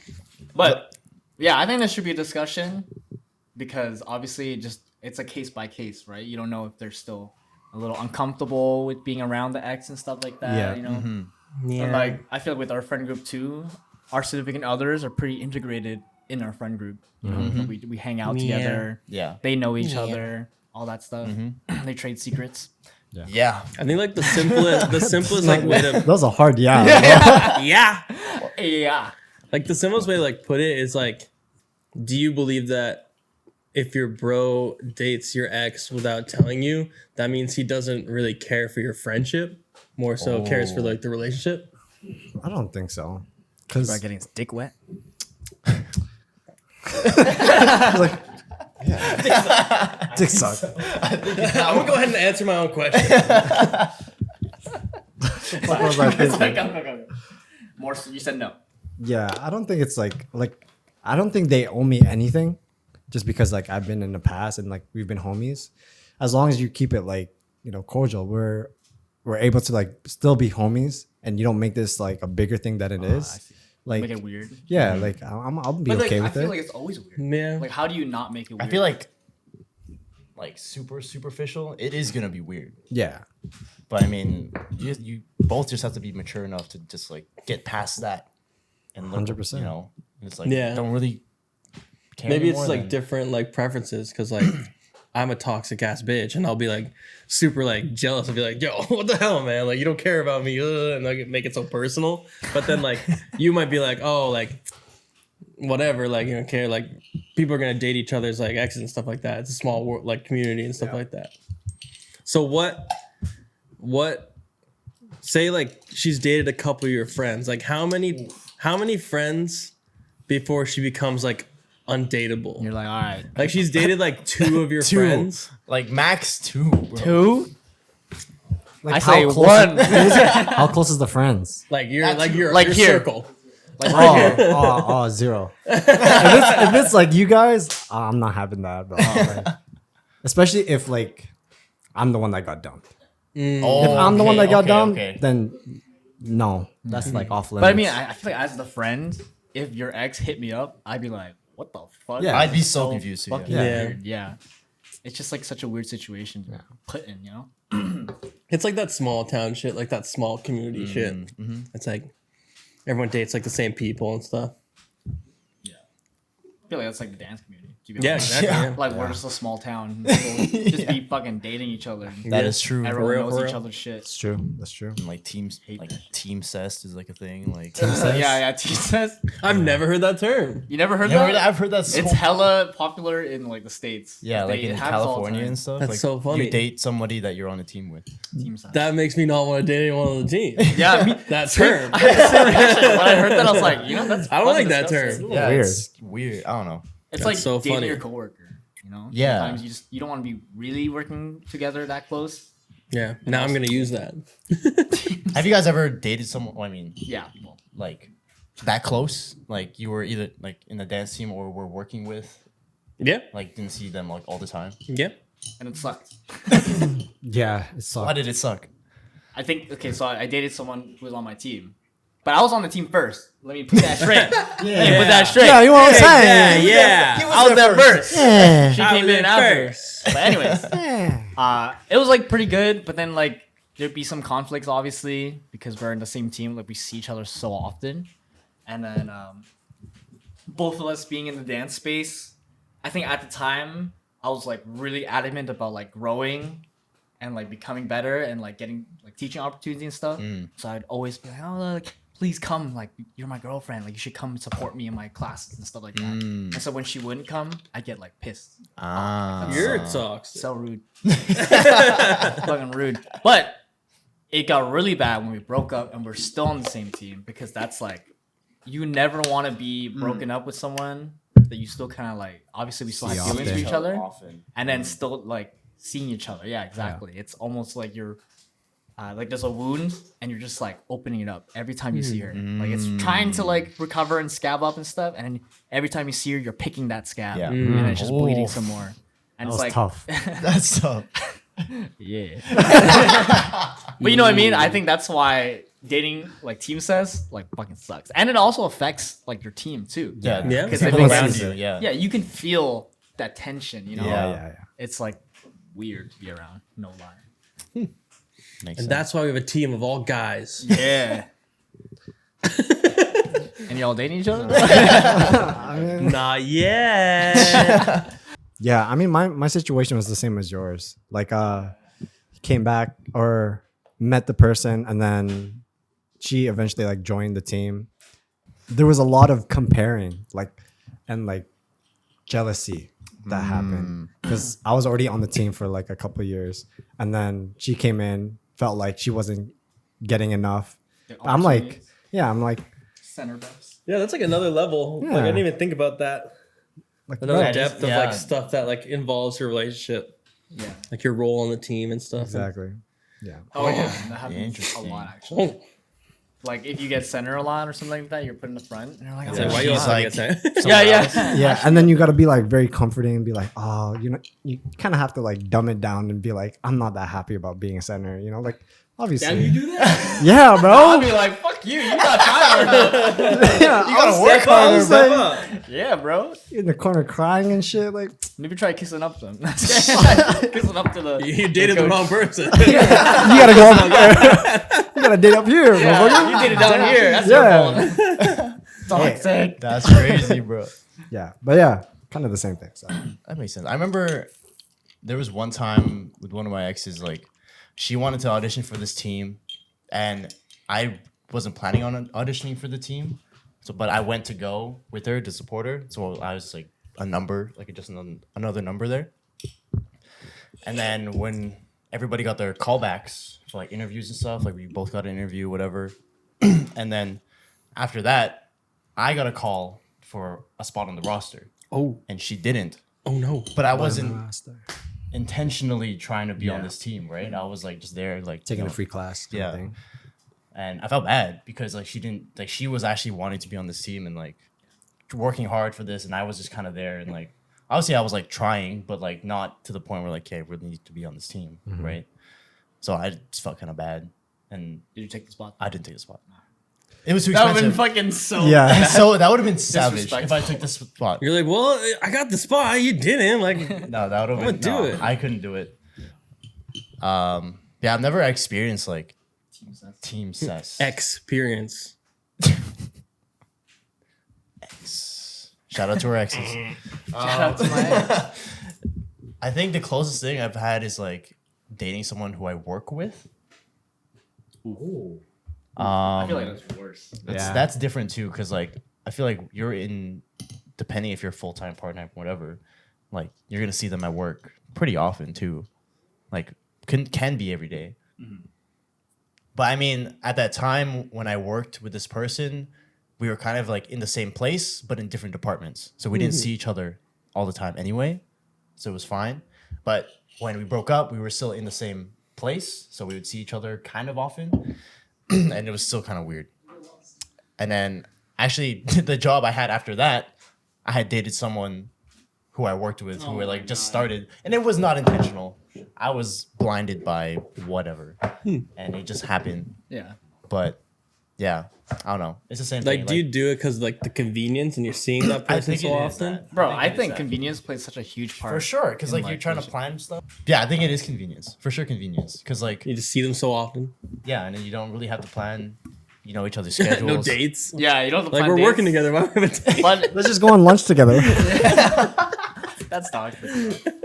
[SPEAKER 2] But yeah, I think there should be a discussion because obviously it's a case by case, right? You don't know if they're still a little uncomfortable with being around the ex and stuff like that.
[SPEAKER 4] Yeah.
[SPEAKER 2] You know?
[SPEAKER 3] Yeah.
[SPEAKER 2] And like I feel like with our friend group too, our significant others are pretty integrated in our friend group. You know, so we hang out
[SPEAKER 3] Yeah.
[SPEAKER 2] together.
[SPEAKER 1] Yeah.
[SPEAKER 2] They know each other, all that stuff. They trade secrets.
[SPEAKER 1] Yeah.
[SPEAKER 3] I think like the simplest like way to
[SPEAKER 4] That was a hard yeah.
[SPEAKER 3] yeah.
[SPEAKER 2] Yeah.
[SPEAKER 3] Like the simplest way to like put it is like, do you believe that if your bro dates your ex without telling you, that means he doesn't really care for your friendship, more so cares for like the relationship?
[SPEAKER 4] I don't think so. Cause
[SPEAKER 2] Getting his dick wet.
[SPEAKER 4] like, dick suck.
[SPEAKER 3] I'm gonna go ahead and answer my own question.
[SPEAKER 4] What was I thinking?
[SPEAKER 2] More. You said no.
[SPEAKER 4] Yeah, I don't think it's like I don't think they owe me anything, just because like I've been in the past and like we've been homies. As long as you keep it like cordial, we're able to like still be homies, and you don't make this like a bigger thing than it
[SPEAKER 2] I
[SPEAKER 4] is.
[SPEAKER 2] see.
[SPEAKER 4] Like
[SPEAKER 2] Make it weird.
[SPEAKER 4] yeah, like I'll be
[SPEAKER 2] But like,
[SPEAKER 4] okay
[SPEAKER 2] I
[SPEAKER 4] with
[SPEAKER 2] feel
[SPEAKER 4] it.
[SPEAKER 2] like it's always weird.
[SPEAKER 3] Yeah.
[SPEAKER 2] Like, how do you not make it weird?
[SPEAKER 1] I feel like like super superficial, it is gonna be weird.
[SPEAKER 4] Yeah.
[SPEAKER 1] But I mean, you both just have to be mature enough to just like get past that and look,
[SPEAKER 4] 100%.
[SPEAKER 1] you know, it's like
[SPEAKER 3] Yeah.
[SPEAKER 1] don't really care
[SPEAKER 3] Maybe
[SPEAKER 1] anymore
[SPEAKER 3] it's like
[SPEAKER 1] than-
[SPEAKER 3] different like preferences because like I'm a toxic ass bitch and I'll be like super like jealous. I'll be like, yo, what the hell, man? Like you don't care about me, and like make it so personal. But then like you might be like, oh, like whatever, like you don't care. Like people are gonna date each other's like exes and stuff like that. It's a small world, like community and stuff like that. So what? Say like she's dated a couple of your friends. Like how many friends before she becomes like undateable?
[SPEAKER 2] You're like, all right,
[SPEAKER 3] Like she's dated like 2 of your
[SPEAKER 1] Two.
[SPEAKER 3] friends.
[SPEAKER 1] like max 2, bro.
[SPEAKER 2] 2.
[SPEAKER 4] Like
[SPEAKER 2] I say
[SPEAKER 4] how close-
[SPEAKER 2] 1.
[SPEAKER 4] How close is the friends?
[SPEAKER 3] Like your
[SPEAKER 1] That's
[SPEAKER 3] your
[SPEAKER 2] like
[SPEAKER 3] your
[SPEAKER 2] here.
[SPEAKER 3] circle.
[SPEAKER 2] Like right here.
[SPEAKER 4] Oh, 0. If it's like you guys, I'm not having that, bro. Like, especially if like I'm the one that got dumped.
[SPEAKER 1] Oh,
[SPEAKER 4] If I'm the one that got dumped,
[SPEAKER 1] okay.
[SPEAKER 4] then no, that's like off limits.
[SPEAKER 2] But I mean, I feel like as the friend, if your ex hit me up, I'd be like, what the fuck?
[SPEAKER 4] Yeah.
[SPEAKER 1] I'd be so confused too,
[SPEAKER 2] Fucking
[SPEAKER 1] yeah.
[SPEAKER 3] Yeah.
[SPEAKER 2] weird. Yeah. It's just like such a weird situation to put in, you know?
[SPEAKER 3] It's like that small town shit, like that small community shit. It's like everyone dates like the same people and stuff.
[SPEAKER 2] I feel like that's like the dance community. To be
[SPEAKER 3] Yeah,
[SPEAKER 2] honest.
[SPEAKER 3] exactly. Yeah.
[SPEAKER 2] Like we're just a small town. People just be fucking dating each other.
[SPEAKER 1] That is true.
[SPEAKER 2] Everyone
[SPEAKER 3] real,
[SPEAKER 2] knows
[SPEAKER 3] for
[SPEAKER 2] each
[SPEAKER 3] real.
[SPEAKER 2] other's shit.
[SPEAKER 4] That's true. That's true.
[SPEAKER 1] And like teams, like team cest is like a thing. Like
[SPEAKER 2] Yeah, T says.
[SPEAKER 3] I've never heard that term.
[SPEAKER 2] You never heard
[SPEAKER 1] Yeah,
[SPEAKER 2] that?
[SPEAKER 1] I've heard that. So
[SPEAKER 2] It's hella popular in like the States.
[SPEAKER 1] yeah, like in
[SPEAKER 2] have it all the
[SPEAKER 1] California
[SPEAKER 2] time.
[SPEAKER 1] and stuff.
[SPEAKER 3] That's
[SPEAKER 1] like,
[SPEAKER 3] so funny.
[SPEAKER 1] You date somebody that you're on a team with.
[SPEAKER 2] Team size.
[SPEAKER 3] That makes me not want to date anyone on the team.
[SPEAKER 2] Yeah, me,
[SPEAKER 3] That term.
[SPEAKER 2] I had the same reaction. When I heard that, I was like, you know, that's
[SPEAKER 3] I don't
[SPEAKER 2] fucking
[SPEAKER 3] like that
[SPEAKER 2] disgusting.
[SPEAKER 3] term.
[SPEAKER 1] Yeah,
[SPEAKER 4] Weird.
[SPEAKER 1] it's weird. I don't know.
[SPEAKER 2] It's
[SPEAKER 3] That's
[SPEAKER 2] like
[SPEAKER 3] so
[SPEAKER 2] dating
[SPEAKER 3] funny.
[SPEAKER 2] your coworker. You know,
[SPEAKER 1] Yeah.
[SPEAKER 2] Sometimes you don't want to be really working together that close.
[SPEAKER 3] Yeah. Now I'm gonna use that.
[SPEAKER 1] Have you guys ever dated someone? Well, I mean,
[SPEAKER 2] Yeah. Well,
[SPEAKER 1] like that close? Like you were either like in the dance team or were working with,
[SPEAKER 3] Yeah.
[SPEAKER 1] like didn't see them like all the time.
[SPEAKER 3] Yeah.
[SPEAKER 2] and it sucked.
[SPEAKER 4] Yeah, it's
[SPEAKER 1] Why did it suck?
[SPEAKER 2] I think okay, so I dated someone who was on my team, but I was on the team first. Let me put that straight. Let me put that straight.
[SPEAKER 4] Yeah, you know what I'm saying?
[SPEAKER 3] Yeah.
[SPEAKER 2] I was there first.
[SPEAKER 4] Yeah.
[SPEAKER 2] She
[SPEAKER 3] I
[SPEAKER 2] came
[SPEAKER 3] was
[SPEAKER 2] in
[SPEAKER 3] there
[SPEAKER 2] after.
[SPEAKER 3] first.
[SPEAKER 2] But anyways,
[SPEAKER 4] Yeah.
[SPEAKER 2] it was like pretty good, but then like there'd be some conflicts obviously because we're in the same team. Like we see each other so often, and then both of us being in the dance space. I think at the time I was like really adamant about like growing and like becoming better and like getting like teaching opportunities and stuff. So I'd always be like, oh, like please come, like you're my girlfriend, like you should come and support me in my classes and stuff like that. And so when she wouldn't come, I'd get like pissed.
[SPEAKER 1] Ah,
[SPEAKER 3] You're toxic.
[SPEAKER 2] So rude. Fucking rude. But it got really bad when we broke up and we're still on the same team because that's like you never want to be broken up with someone that you still kind of like obviously we still
[SPEAKER 4] See
[SPEAKER 2] have feelings for
[SPEAKER 4] often.
[SPEAKER 2] each other
[SPEAKER 1] often.
[SPEAKER 2] and then still like seeing each other. Yeah, exactly. It's almost like you're like there's a wound and you're just like opening it up every time you see her. Like it's trying to like recover and scab up and stuff, and then every time you see her, you're picking that scab,
[SPEAKER 1] Yeah.
[SPEAKER 2] and then it's just bleeding
[SPEAKER 1] Oh.
[SPEAKER 2] some more. And
[SPEAKER 4] That
[SPEAKER 2] it's
[SPEAKER 4] was
[SPEAKER 2] like
[SPEAKER 4] tough.
[SPEAKER 1] That's tough.
[SPEAKER 2] yeah. But you know what I mean? I think that's why dating like team says like fucking sucks. And it also affects like your team too.
[SPEAKER 1] Yeah,
[SPEAKER 3] Yeah.
[SPEAKER 1] because
[SPEAKER 2] People
[SPEAKER 1] people around
[SPEAKER 4] sees
[SPEAKER 1] you.
[SPEAKER 4] it.
[SPEAKER 1] Yeah,
[SPEAKER 2] Yeah, you can feel that tension, you know?
[SPEAKER 1] Yeah.
[SPEAKER 2] It's like weird to be around, no lie.
[SPEAKER 1] Makes
[SPEAKER 3] And
[SPEAKER 1] sense.
[SPEAKER 3] that's why we have a team of all guys.
[SPEAKER 2] Yeah. And y'all dating each other?
[SPEAKER 3] Not yet.
[SPEAKER 4] Yeah, I mean my situation was the same as yours. Like came back or met the person and then she eventually like joined the team. There was a lot of comparing and jealousy that happened because I was already on the team for like a couple of years and then she came in, felt like she wasn't getting enough. I'm like,
[SPEAKER 2] Center best.
[SPEAKER 3] Yeah, that's like another level. Like I
[SPEAKER 4] Yeah.
[SPEAKER 3] didn't even think about that. Another
[SPEAKER 1] That is-
[SPEAKER 3] depth of
[SPEAKER 1] yeah.
[SPEAKER 3] like stuff that like involves your relationship,
[SPEAKER 2] Yeah.
[SPEAKER 3] like your role on the team and stuff.
[SPEAKER 4] exactly. Yeah.
[SPEAKER 2] Oh, yeah. That happens a
[SPEAKER 1] interesting.
[SPEAKER 2] lot, actually.
[SPEAKER 3] Oh,
[SPEAKER 2] Like, if you get center a lot or something like that, you're put in the front. And you're like,
[SPEAKER 3] it's
[SPEAKER 2] oh,
[SPEAKER 3] like, why
[SPEAKER 1] She's
[SPEAKER 3] you always
[SPEAKER 1] like-
[SPEAKER 3] like, that?
[SPEAKER 2] yeah, yeah.
[SPEAKER 4] Yeah, and then you got to be like very comforting and be like, oh, you know, you kind of have to like dumb it down and be like, I'm not that happy about being a center, you know, like Obviously.
[SPEAKER 3] Damn, you do that?
[SPEAKER 4] Yeah,
[SPEAKER 2] I'll
[SPEAKER 4] bro.
[SPEAKER 2] be like, fuck you. You got time.
[SPEAKER 4] Yeah,
[SPEAKER 1] You gotta work
[SPEAKER 3] Step up,
[SPEAKER 1] harder,
[SPEAKER 3] step
[SPEAKER 1] bro.
[SPEAKER 3] up.
[SPEAKER 2] Yeah, bro.
[SPEAKER 4] in the corner crying and shit. Like,
[SPEAKER 2] Maybe try kissing up to them. Kissing up to the.
[SPEAKER 3] You dated the
[SPEAKER 2] coach.
[SPEAKER 3] wrong person.
[SPEAKER 4] you gotta go up there. You gotta date up here,
[SPEAKER 2] Yeah,
[SPEAKER 4] motherfucker.
[SPEAKER 2] you did it down here. That's
[SPEAKER 4] Yeah.
[SPEAKER 2] your fault. Toxic.
[SPEAKER 1] That's crazy, bro.
[SPEAKER 4] Yeah, but yeah, kind of the same thing. So.
[SPEAKER 1] That makes sense. I remember there was one time with one of my exes, like she wanted to audition for this team, and I wasn't planning on auditioning for the team. So, but I went to go with her to support her. So I was like a number, like just another number there. And then when everybody got their callbacks for like interviews and stuff, like we both got an interview, whatever. And then after that, I got a call for a spot on the roster,
[SPEAKER 3] Oh,
[SPEAKER 1] and she didn't.
[SPEAKER 3] oh no.
[SPEAKER 1] But I wasn't intentionally trying to be on this team, right? I was like just there, like
[SPEAKER 4] Taking
[SPEAKER 1] you
[SPEAKER 4] a
[SPEAKER 1] know,
[SPEAKER 4] free class. Kind
[SPEAKER 1] yeah.
[SPEAKER 4] of thing.
[SPEAKER 1] And I felt bad because like she didn't, like she was actually wanting to be on this team and like working hard for this, and I was just kind of there and like obviously I was like trying, but like not to the point where like, okay, I really need to be on this team, right? So I just felt kind of bad, and
[SPEAKER 2] Did you take the spot?
[SPEAKER 1] I didn't take the spot. It was too
[SPEAKER 2] That would have been
[SPEAKER 1] expensive.
[SPEAKER 2] fucking so.
[SPEAKER 4] Yeah.
[SPEAKER 1] So that would have been savage if
[SPEAKER 2] Disrespectful.
[SPEAKER 1] I took this spot.
[SPEAKER 3] You're like, well, I got the spot. You didn't. Like,
[SPEAKER 1] No, that would have
[SPEAKER 3] I'ma
[SPEAKER 1] been
[SPEAKER 3] do
[SPEAKER 1] no,
[SPEAKER 3] it.
[SPEAKER 1] I couldn't do it. Yeah, I've never experienced like team cess.
[SPEAKER 3] experience.
[SPEAKER 1] Shout out to our exes.
[SPEAKER 2] Shout out to my ex.
[SPEAKER 1] I think the closest thing I've had is like dating someone who I work with.
[SPEAKER 2] I feel like that's worse.
[SPEAKER 1] That's different too, because like I feel like you're in, depending if you're full time, part time, whatever, like you're gonna see them at work pretty often too, like can be every day. But I mean, at that time when I worked with this person, we were kind of like in the same place but in different departments, so we didn't see each other all the time anyway, so it was fine. But when we broke up, we were still in the same place, so we would see each other kind of often. And it was still kind of weird. And then actually the job I had after that, I had dated someone who I worked with who were like just started, and it was not intentional. I was blinded by whatever, and it just happened.
[SPEAKER 2] Yeah.
[SPEAKER 1] But yeah, I don't know. It's the same
[SPEAKER 3] Like,
[SPEAKER 1] thing.
[SPEAKER 3] do you do it because like the convenience and you're seeing that
[SPEAKER 1] I
[SPEAKER 3] person
[SPEAKER 1] think
[SPEAKER 3] so
[SPEAKER 1] it is
[SPEAKER 3] often?
[SPEAKER 1] that.
[SPEAKER 2] Bro, I
[SPEAKER 1] it is
[SPEAKER 2] think
[SPEAKER 1] that.
[SPEAKER 2] convenience plays such a huge part.
[SPEAKER 1] For sure, because
[SPEAKER 2] in
[SPEAKER 1] like you're
[SPEAKER 2] life,
[SPEAKER 1] trying to
[SPEAKER 2] for sure.
[SPEAKER 1] plan stuff. Yeah, I think it is convenience. For sure, convenience. Because like
[SPEAKER 3] You just see them so often.
[SPEAKER 1] yeah, and then you don't really have to plan, you know, each other's schedules.
[SPEAKER 3] No dates.
[SPEAKER 2] Yeah, you don't have to
[SPEAKER 3] Like
[SPEAKER 2] plan
[SPEAKER 3] we're working
[SPEAKER 2] dates,
[SPEAKER 3] together. Why would we have a date?
[SPEAKER 2] But
[SPEAKER 4] Let's just go on lunch together.
[SPEAKER 2] that's toxic.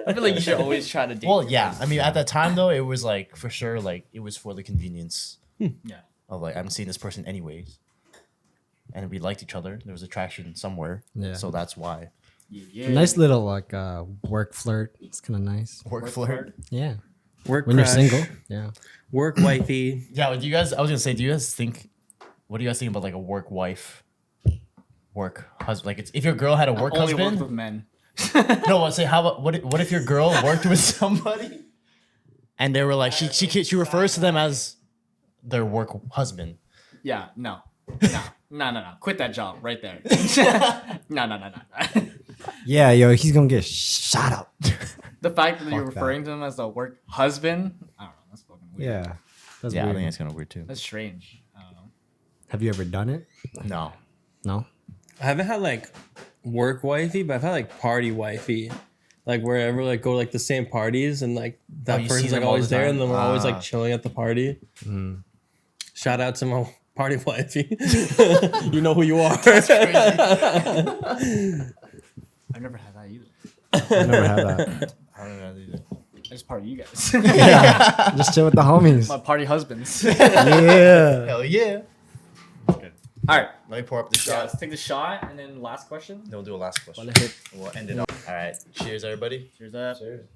[SPEAKER 2] I feel like you should always try to date.
[SPEAKER 1] Well, yeah. I mean, at that time though, it was like for sure, like it was for the convenience
[SPEAKER 2] Yeah.
[SPEAKER 1] of like I'm seeing this person anyways, and we liked each other. There was attraction somewhere,
[SPEAKER 4] Yeah.
[SPEAKER 1] so that's why.
[SPEAKER 2] Yeah.
[SPEAKER 4] Nice little like work flirt. It's kind of nice.
[SPEAKER 1] Work flirt.
[SPEAKER 4] Yeah.
[SPEAKER 3] Work
[SPEAKER 4] When
[SPEAKER 3] crush,
[SPEAKER 4] you're single. Yeah.
[SPEAKER 3] Work wifey.
[SPEAKER 1] Yeah. Do you guys? I was gonna say, do you guys think? What do you guys think about like a work wife, work husband? Like, it's if your girl had a work
[SPEAKER 2] Only
[SPEAKER 1] husband.
[SPEAKER 2] work with men.
[SPEAKER 1] No, I'd say how about what if your girl worked with somebody, and they were like she refers to them as their work husband.
[SPEAKER 2] Yeah. No. No. Quit that job right there. No.
[SPEAKER 4] Yeah, yo, he's gonna get shot up.
[SPEAKER 2] The fact that you're
[SPEAKER 4] Fuck that.
[SPEAKER 2] referring to him as the work husband, I don't know. That's fucking weird.
[SPEAKER 4] Yeah. That's
[SPEAKER 1] Yeah, I
[SPEAKER 4] weird.
[SPEAKER 1] think that's kind of weird too.
[SPEAKER 2] That's strange. I don't know.
[SPEAKER 4] Have you ever done it?
[SPEAKER 1] No.
[SPEAKER 4] No.
[SPEAKER 3] I haven't had like work wifey, but I've had like party wifey. Like wherever like go to, like the same parties and like that
[SPEAKER 1] you see
[SPEAKER 3] person's like
[SPEAKER 1] them all
[SPEAKER 3] always
[SPEAKER 1] the
[SPEAKER 3] there
[SPEAKER 1] time?
[SPEAKER 3] and then we're always
[SPEAKER 1] Ah.
[SPEAKER 3] like chilling at the party. Shout out to my party wifey. You know who you are.
[SPEAKER 2] I've never had that either.
[SPEAKER 4] I never had that.
[SPEAKER 1] I don't know either.
[SPEAKER 2] I just party you guys.
[SPEAKER 4] Just chill with the homies.
[SPEAKER 2] My party husbands.
[SPEAKER 4] Yeah.
[SPEAKER 1] Hell yeah.
[SPEAKER 2] All right.
[SPEAKER 1] Let me pour up the
[SPEAKER 2] Yeah,
[SPEAKER 1] shot.
[SPEAKER 2] let's take the shot and then last question.
[SPEAKER 1] Then we'll do a last question.
[SPEAKER 2] Let it hit.
[SPEAKER 1] We'll end it off. All right. Cheers, everybody.
[SPEAKER 2] Cheers up.
[SPEAKER 1] Cheers.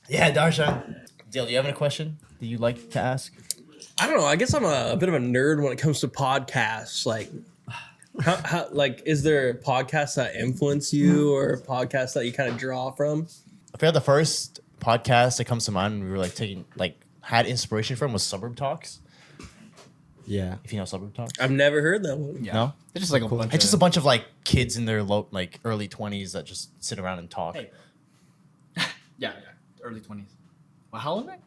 [SPEAKER 1] Yeah, Darshan. Dale, do you have any question that you'd like to ask?
[SPEAKER 3] I don't know. I guess I'm a bit of a nerd when it comes to podcasts. Like, how like is there podcasts that influence you or podcasts that you kind of draw from?
[SPEAKER 1] I feel like the first podcast that comes to mind we were like had inspiration from was Suburb Talks.
[SPEAKER 4] Yeah.
[SPEAKER 1] If you know Suburb Talks.
[SPEAKER 3] I've never heard that one.
[SPEAKER 2] Yeah.
[SPEAKER 1] No?
[SPEAKER 2] It's just like a bunch
[SPEAKER 1] It's just a bunch of like kids in their early 20s that just sit around and talk.
[SPEAKER 2] Hey. Yeah, early 20s. Well, how old are they?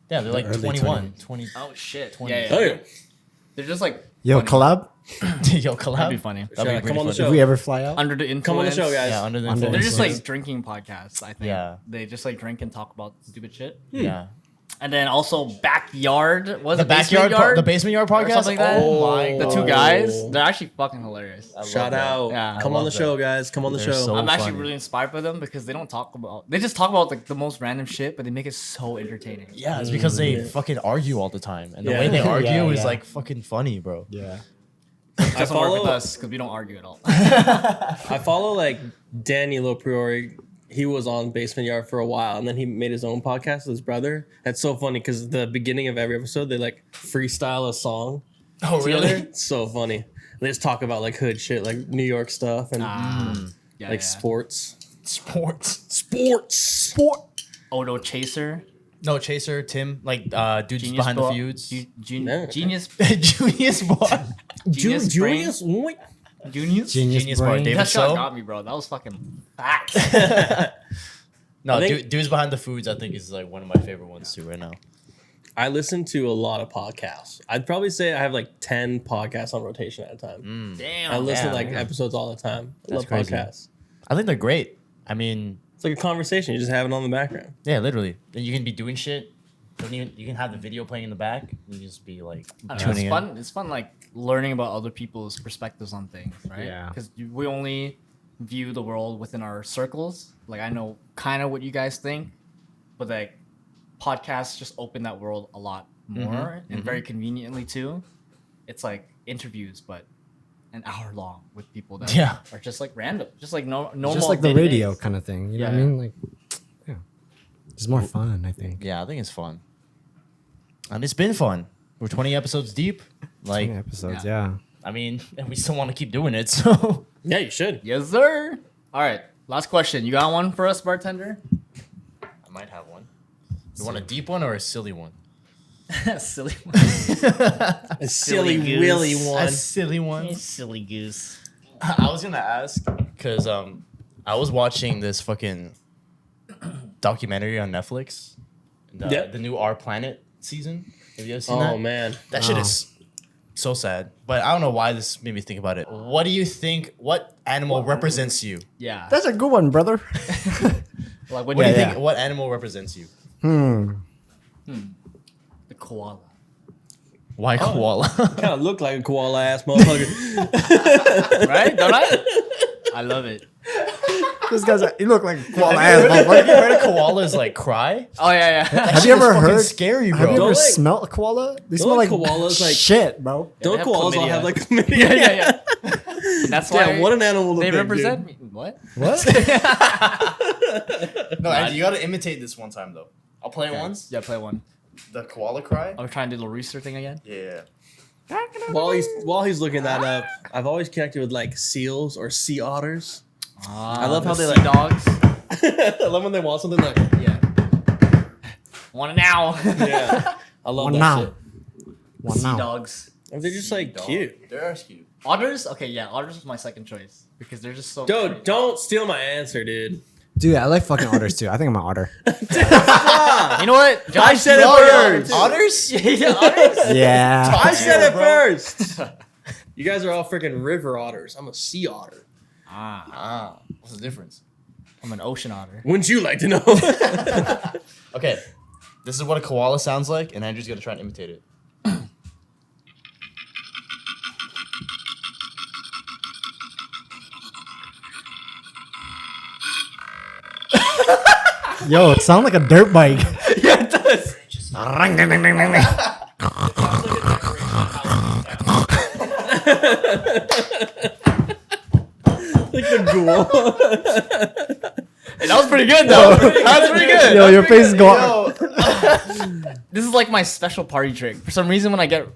[SPEAKER 1] Yeah, they're like
[SPEAKER 4] early
[SPEAKER 1] 21, 20.
[SPEAKER 2] Oh shit.
[SPEAKER 1] 20.
[SPEAKER 2] Yeah,
[SPEAKER 3] Oh, yeah.
[SPEAKER 2] They're just like
[SPEAKER 4] Yo,
[SPEAKER 2] funny.
[SPEAKER 4] collab.
[SPEAKER 1] Yo, collab.
[SPEAKER 2] That'd be funny.
[SPEAKER 1] That'd
[SPEAKER 3] Shout
[SPEAKER 1] be
[SPEAKER 3] out.
[SPEAKER 1] pretty
[SPEAKER 3] Come on the
[SPEAKER 1] funny.
[SPEAKER 4] If we ever fly out.
[SPEAKER 2] Under the influence.
[SPEAKER 3] Come on the show, guys.
[SPEAKER 1] Yeah, under the
[SPEAKER 4] Under
[SPEAKER 1] influence.
[SPEAKER 2] They're just
[SPEAKER 4] influence.
[SPEAKER 2] like drinking podcasts, I think.
[SPEAKER 1] Yeah.
[SPEAKER 2] They just like drink and talk about stupid shit.
[SPEAKER 1] Yeah.
[SPEAKER 2] And then also Backyard. Was
[SPEAKER 1] The
[SPEAKER 2] it
[SPEAKER 1] backyard,
[SPEAKER 2] Yard?
[SPEAKER 1] the basement yard podcast.
[SPEAKER 2] something like that?
[SPEAKER 1] Oh my
[SPEAKER 2] The
[SPEAKER 1] god.
[SPEAKER 2] two guys, they're actually fucking hilarious.
[SPEAKER 1] I love
[SPEAKER 3] Shout
[SPEAKER 1] that.
[SPEAKER 3] out.
[SPEAKER 2] Yeah.
[SPEAKER 3] Come
[SPEAKER 1] I
[SPEAKER 3] on the
[SPEAKER 1] love
[SPEAKER 3] show, guys. Come on the
[SPEAKER 1] They're
[SPEAKER 3] show.
[SPEAKER 1] so
[SPEAKER 2] I'm actually
[SPEAKER 1] funny.
[SPEAKER 2] really inspired by them because they don't talk about. They just talk about like the most random shit, but they make it so entertaining.
[SPEAKER 1] Yeah, it's because they fucking argue all the time, and the
[SPEAKER 3] Yeah.
[SPEAKER 1] way they argue
[SPEAKER 4] Yeah,
[SPEAKER 1] is
[SPEAKER 4] yeah.
[SPEAKER 1] like fucking funny, bro.
[SPEAKER 4] Yeah.
[SPEAKER 2] It doesn't work with
[SPEAKER 3] follow-
[SPEAKER 2] us because we don't argue at all.
[SPEAKER 3] I follow like Danny Lopriori. He was on Basement Yard for a while, and then he made his own podcast with his brother. That's so funny because the beginning of every episode they like freestyle a song.
[SPEAKER 1] Oh
[SPEAKER 3] together. It's so funny. They just talk about like hood shit, like New York stuff and
[SPEAKER 2] Yeah,
[SPEAKER 3] like
[SPEAKER 2] yeah.
[SPEAKER 3] sports.
[SPEAKER 1] Sports.
[SPEAKER 2] Oh no, Chaser.
[SPEAKER 1] No, Chaser, Tim, like dudes
[SPEAKER 2] Genius
[SPEAKER 1] behind
[SPEAKER 2] Bo-
[SPEAKER 1] the feuds.
[SPEAKER 3] Yeah.
[SPEAKER 2] Genius.
[SPEAKER 1] Junius boy.
[SPEAKER 2] Genius brain.
[SPEAKER 3] Julius, what?
[SPEAKER 2] Genius.
[SPEAKER 1] Genius boy.
[SPEAKER 4] brain.
[SPEAKER 1] David
[SPEAKER 2] That shot
[SPEAKER 1] So.
[SPEAKER 2] got me, bro. That was fucking facts.
[SPEAKER 1] No,
[SPEAKER 3] I think-
[SPEAKER 1] dudes behind the foods. I think is like one of my favorite ones too right now.
[SPEAKER 3] I listen to a lot of podcasts. I'd probably say I have like 10 podcasts on rotation at a time.
[SPEAKER 2] Damn.
[SPEAKER 3] I listen
[SPEAKER 1] yeah,
[SPEAKER 3] to like
[SPEAKER 1] yeah.
[SPEAKER 3] episodes all the time. I
[SPEAKER 1] That's
[SPEAKER 3] love
[SPEAKER 1] crazy.
[SPEAKER 3] podcasts.
[SPEAKER 1] I think they're great. I mean,
[SPEAKER 3] It's like a conversation. You just have it on the background.
[SPEAKER 1] yeah, literally. And you can be doing shit. Don't even. You can have the video playing in the back. You just be like
[SPEAKER 2] I don't know,
[SPEAKER 1] tuning
[SPEAKER 2] it's
[SPEAKER 1] in.
[SPEAKER 2] fun. It's fun, like learning about other people's perspectives on things, right?
[SPEAKER 4] Yeah.
[SPEAKER 2] Because we only view the world within our circles. Like I know kind of what you guys think, but like podcasts just open that world a lot more and very conveniently too. It's like interviews, but an hour long with people that
[SPEAKER 1] Yeah.
[SPEAKER 2] are just like random, just like normal.
[SPEAKER 4] Just like the
[SPEAKER 2] day-to-days.
[SPEAKER 4] radio kind of thing. You know what I
[SPEAKER 2] Yeah.
[SPEAKER 4] mean? Like, yeah. It's more fun, I think.
[SPEAKER 1] Yeah, I think it's fun. And it's been fun. We're 20 episodes deep. Like,
[SPEAKER 4] 20 episodes,
[SPEAKER 2] yeah.
[SPEAKER 4] yeah.
[SPEAKER 1] I mean, and we still want to keep doing it. So
[SPEAKER 3] Yeah, you should.
[SPEAKER 2] Yes, sir. All right, last question. You got one for us, bartender?
[SPEAKER 1] I might have one. You want a deep one or a silly one?
[SPEAKER 2] Silly one.
[SPEAKER 3] A silly
[SPEAKER 2] goose.
[SPEAKER 3] willy
[SPEAKER 1] A
[SPEAKER 3] one.
[SPEAKER 1] silly one.
[SPEAKER 2] Silly goose.
[SPEAKER 1] I was gonna ask because I was watching this fucking documentary on Netflix.
[SPEAKER 3] Yep.
[SPEAKER 1] The new Our Planet season. Have you ever seen
[SPEAKER 3] Oh
[SPEAKER 1] that?
[SPEAKER 3] man.
[SPEAKER 1] That shit is so sad. But I don't know why this made me think about it. What do you think? What animal represents you?
[SPEAKER 2] Yeah.
[SPEAKER 4] That's a good one, brother.
[SPEAKER 2] Like
[SPEAKER 1] What
[SPEAKER 2] what
[SPEAKER 1] do you
[SPEAKER 2] do you
[SPEAKER 1] think? What animal represents you?
[SPEAKER 2] The koala.
[SPEAKER 1] Why koala?
[SPEAKER 3] Kind of look like a koala ass motherfucker.
[SPEAKER 2] Right? Don't I? I love it.
[SPEAKER 4] This guy's he look like koala ass motherfucker.
[SPEAKER 1] Have you heard koalas like cry?
[SPEAKER 2] Oh yeah, yeah.
[SPEAKER 4] Have you ever
[SPEAKER 1] fucking
[SPEAKER 4] heard?
[SPEAKER 1] scary, bro.
[SPEAKER 4] Have you ever
[SPEAKER 3] Don't like-
[SPEAKER 4] smelled a koala? They smell
[SPEAKER 3] like
[SPEAKER 4] like
[SPEAKER 3] koalas, like-
[SPEAKER 4] shit, bro.
[SPEAKER 3] Don't
[SPEAKER 2] have
[SPEAKER 3] koalas all
[SPEAKER 2] chlamydia.
[SPEAKER 3] have like chlamydia?
[SPEAKER 2] yeah, yeah, yeah. That's why
[SPEAKER 3] Damn, what an animal to
[SPEAKER 2] they
[SPEAKER 3] pick,
[SPEAKER 2] represent
[SPEAKER 3] dude.
[SPEAKER 2] me. What?
[SPEAKER 4] What?
[SPEAKER 1] No, Andy, you gotta imitate this one time though. I'll play it once.
[SPEAKER 2] Yeah, play one.
[SPEAKER 1] The koala cry.
[SPEAKER 2] I'm trying to do the rooster thing again.
[SPEAKER 1] Yeah.
[SPEAKER 3] While he's looking that up, I've always connected with like seals or sea otters. I love how they
[SPEAKER 2] sea
[SPEAKER 3] like
[SPEAKER 2] dogs.
[SPEAKER 3] I love when they want something like
[SPEAKER 2] Yeah. Want it now?
[SPEAKER 3] yeah. I love
[SPEAKER 4] One
[SPEAKER 3] that
[SPEAKER 4] now.
[SPEAKER 3] shit.
[SPEAKER 4] One
[SPEAKER 2] Sea
[SPEAKER 4] now.
[SPEAKER 2] dogs.
[SPEAKER 3] And they're just like cute.
[SPEAKER 1] They're cute.
[SPEAKER 2] Otters? Okay, yeah, otters was my second choice because they're just so.
[SPEAKER 3] Dude, don't steal my answer, dude.
[SPEAKER 4] Dude, I like fucking otters too. I think I'm an otter.
[SPEAKER 2] You know what?
[SPEAKER 3] I
[SPEAKER 2] Josh,
[SPEAKER 3] said
[SPEAKER 2] you
[SPEAKER 3] it
[SPEAKER 2] are
[SPEAKER 3] first.
[SPEAKER 1] Otters?
[SPEAKER 2] Yeah, otters.
[SPEAKER 4] Yeah.
[SPEAKER 3] I said it
[SPEAKER 1] bro.
[SPEAKER 3] first. You guys are all freaking river otters. I'm a sea otter.
[SPEAKER 1] Ah, what's the difference?
[SPEAKER 2] I'm an ocean otter.
[SPEAKER 3] Wouldn't you like to know?
[SPEAKER 1] Okay, this is what a koala sounds like, and Andrew's gonna try and imitate it.
[SPEAKER 4] Yo, it sounds like a dirt bike.
[SPEAKER 2] Yeah, it does.
[SPEAKER 3] like the ghoul.
[SPEAKER 2] Hey, that was pretty good though. That was pretty good.
[SPEAKER 4] Yo, your face is going.
[SPEAKER 2] This is like my special party trick. For some reason, when I get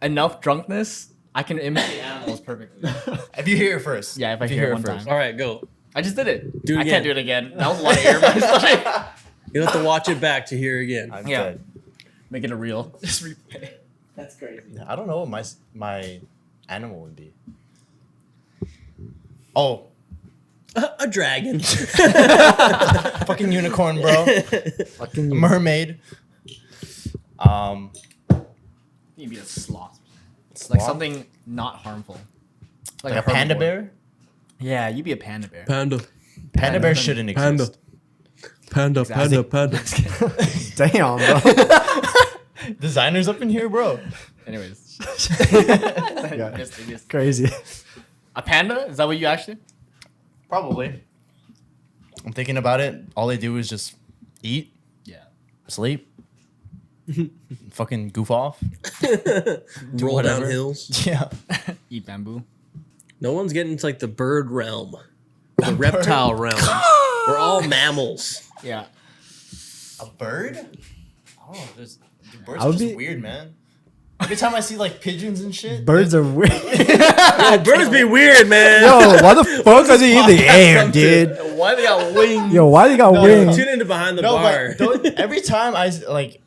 [SPEAKER 2] enough drunkenness, I can imitate animals perfectly.
[SPEAKER 1] If you hear it first.
[SPEAKER 2] Yeah, if I
[SPEAKER 1] you
[SPEAKER 2] hear it
[SPEAKER 1] it
[SPEAKER 2] one time.
[SPEAKER 3] All right, go.
[SPEAKER 2] I just did it.
[SPEAKER 3] Do it
[SPEAKER 2] I
[SPEAKER 3] again.
[SPEAKER 2] can't do it again. That was a lot of air. But
[SPEAKER 3] You'll have to watch it back to hear again.
[SPEAKER 1] I'm
[SPEAKER 2] Yeah.
[SPEAKER 1] dead.
[SPEAKER 2] make it a reel. Just replay. That's crazy.
[SPEAKER 1] I don't know what my animal would be. Oh,
[SPEAKER 3] A dragon.
[SPEAKER 1] Fucking unicorn, bro.
[SPEAKER 4] Fucking
[SPEAKER 1] Mermaid.
[SPEAKER 2] You'd be a sloth.
[SPEAKER 1] Sloth?
[SPEAKER 2] Like something not harmful.
[SPEAKER 1] Like a panda
[SPEAKER 2] herbivore.
[SPEAKER 1] bear.
[SPEAKER 2] Yeah, you'd be a panda bear.
[SPEAKER 3] Panda.
[SPEAKER 1] Panda bear shouldn't exist.
[SPEAKER 3] Panda.
[SPEAKER 2] Exactly.
[SPEAKER 3] Panda.
[SPEAKER 4] Damn, bro.
[SPEAKER 1] Designers up in here, bro.
[SPEAKER 2] Anyways.
[SPEAKER 4] Yeah.
[SPEAKER 2] They missed.
[SPEAKER 4] Crazy.
[SPEAKER 2] A panda? Is that what you actually?
[SPEAKER 1] Probably. I'm thinking about it. All they do is just eat,
[SPEAKER 2] Yeah.
[SPEAKER 1] sleep, fucking goof off.
[SPEAKER 3] Roll
[SPEAKER 1] whatever.
[SPEAKER 3] down hills.
[SPEAKER 1] Yeah.
[SPEAKER 2] Eat bamboo.
[SPEAKER 3] No one's getting into like the bird realm, or the reptile realm. We're all mammals.
[SPEAKER 2] Yeah.
[SPEAKER 1] A bird? Oh, birds
[SPEAKER 4] I
[SPEAKER 1] are
[SPEAKER 4] would
[SPEAKER 1] just
[SPEAKER 4] be-
[SPEAKER 1] weird, man. Every time I see like pigeons and shit.
[SPEAKER 4] Birds are weird.
[SPEAKER 3] Yo, birds be weird, man.
[SPEAKER 4] Yo, why the fuck are they in the air, dude?
[SPEAKER 2] Why they got wings?
[SPEAKER 4] Yo, why they got
[SPEAKER 1] No,
[SPEAKER 4] wings?
[SPEAKER 3] Tune into behind the
[SPEAKER 1] No,
[SPEAKER 3] bar.
[SPEAKER 1] but every time I like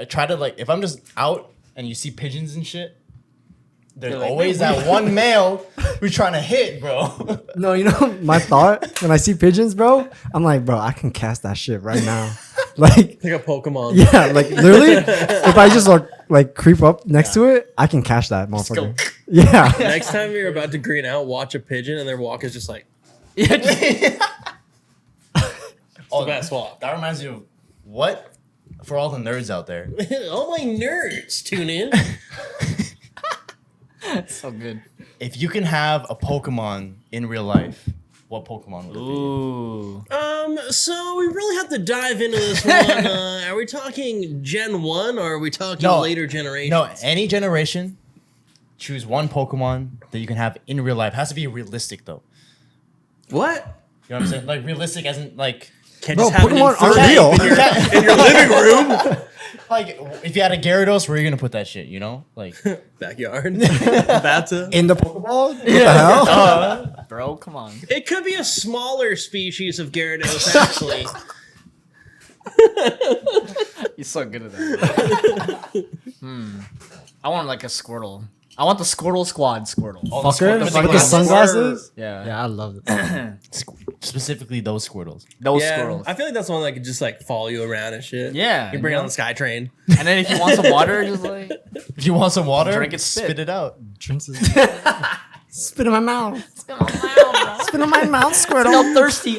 [SPEAKER 1] try to like, if I'm just out and you see pigeons and shit, there's
[SPEAKER 2] You're like,
[SPEAKER 1] always that one male who's trying to hit, bro.
[SPEAKER 4] No, you know my thought when I see pigeons, bro. I'm like, bro, I can cast that shit right now. Like,
[SPEAKER 3] Like a Pokemon.
[SPEAKER 4] yeah, like literally, if I just like creep up next to it, I can catch that
[SPEAKER 2] go.
[SPEAKER 4] motherfucker. Yeah.
[SPEAKER 3] Next time you're about to green out, watch a pigeon and their walk is just like
[SPEAKER 2] Yeah, just-
[SPEAKER 1] Oh,
[SPEAKER 3] the best walk.
[SPEAKER 1] that reminds me of what? For all the nerds out there.
[SPEAKER 3] All my nerds tune in.
[SPEAKER 2] so good.
[SPEAKER 1] If you can have a Pokemon in real life, what Pokemon would it be?
[SPEAKER 2] Ooh.
[SPEAKER 3] So we really have to dive into this one. Are we talking Gen 1 or are we talking
[SPEAKER 1] No.
[SPEAKER 3] later generation?
[SPEAKER 1] No, any generation, choose one Pokemon that you can have in real life. It has to be realistic though.
[SPEAKER 3] What?
[SPEAKER 1] You know what I'm saying? Like realistic as in like
[SPEAKER 3] Can't
[SPEAKER 4] Bro,
[SPEAKER 3] just have it in
[SPEAKER 4] Pokemon aren't
[SPEAKER 3] front
[SPEAKER 4] real.
[SPEAKER 3] of you in your living room.
[SPEAKER 1] like if you had a Gyarados, where are you gonna put that shit, you know? Like
[SPEAKER 3] Backyard. Bathtub.
[SPEAKER 4] In the Pokeball? What the hell?
[SPEAKER 2] Bro, come on.
[SPEAKER 3] It could be a smaller species of Gyarados, actually.
[SPEAKER 2] You're so good at that. I want like a Squirtle. I want the Squirtle Squad Squirtle.
[SPEAKER 4] Fucker,
[SPEAKER 1] With
[SPEAKER 4] with the sunglasses?
[SPEAKER 2] Yeah.
[SPEAKER 4] Yeah, I love it.
[SPEAKER 1] specifically those Squirtles.
[SPEAKER 2] Those
[SPEAKER 3] Yeah,
[SPEAKER 2] squirrels.
[SPEAKER 3] I feel like that's one that could just like follow you around and shit.
[SPEAKER 2] Yeah,
[SPEAKER 3] You bring it
[SPEAKER 2] you
[SPEAKER 3] on
[SPEAKER 2] know?
[SPEAKER 3] the Skytrain.
[SPEAKER 2] And then if you want some water, just like
[SPEAKER 1] If you want some water,
[SPEAKER 2] Drink it, spit.
[SPEAKER 1] it out.
[SPEAKER 4] Drinks is- Spit in my mouth.
[SPEAKER 2] spit on my
[SPEAKER 4] Spit in my mouth, Squirtle.
[SPEAKER 2] I'm thirsty.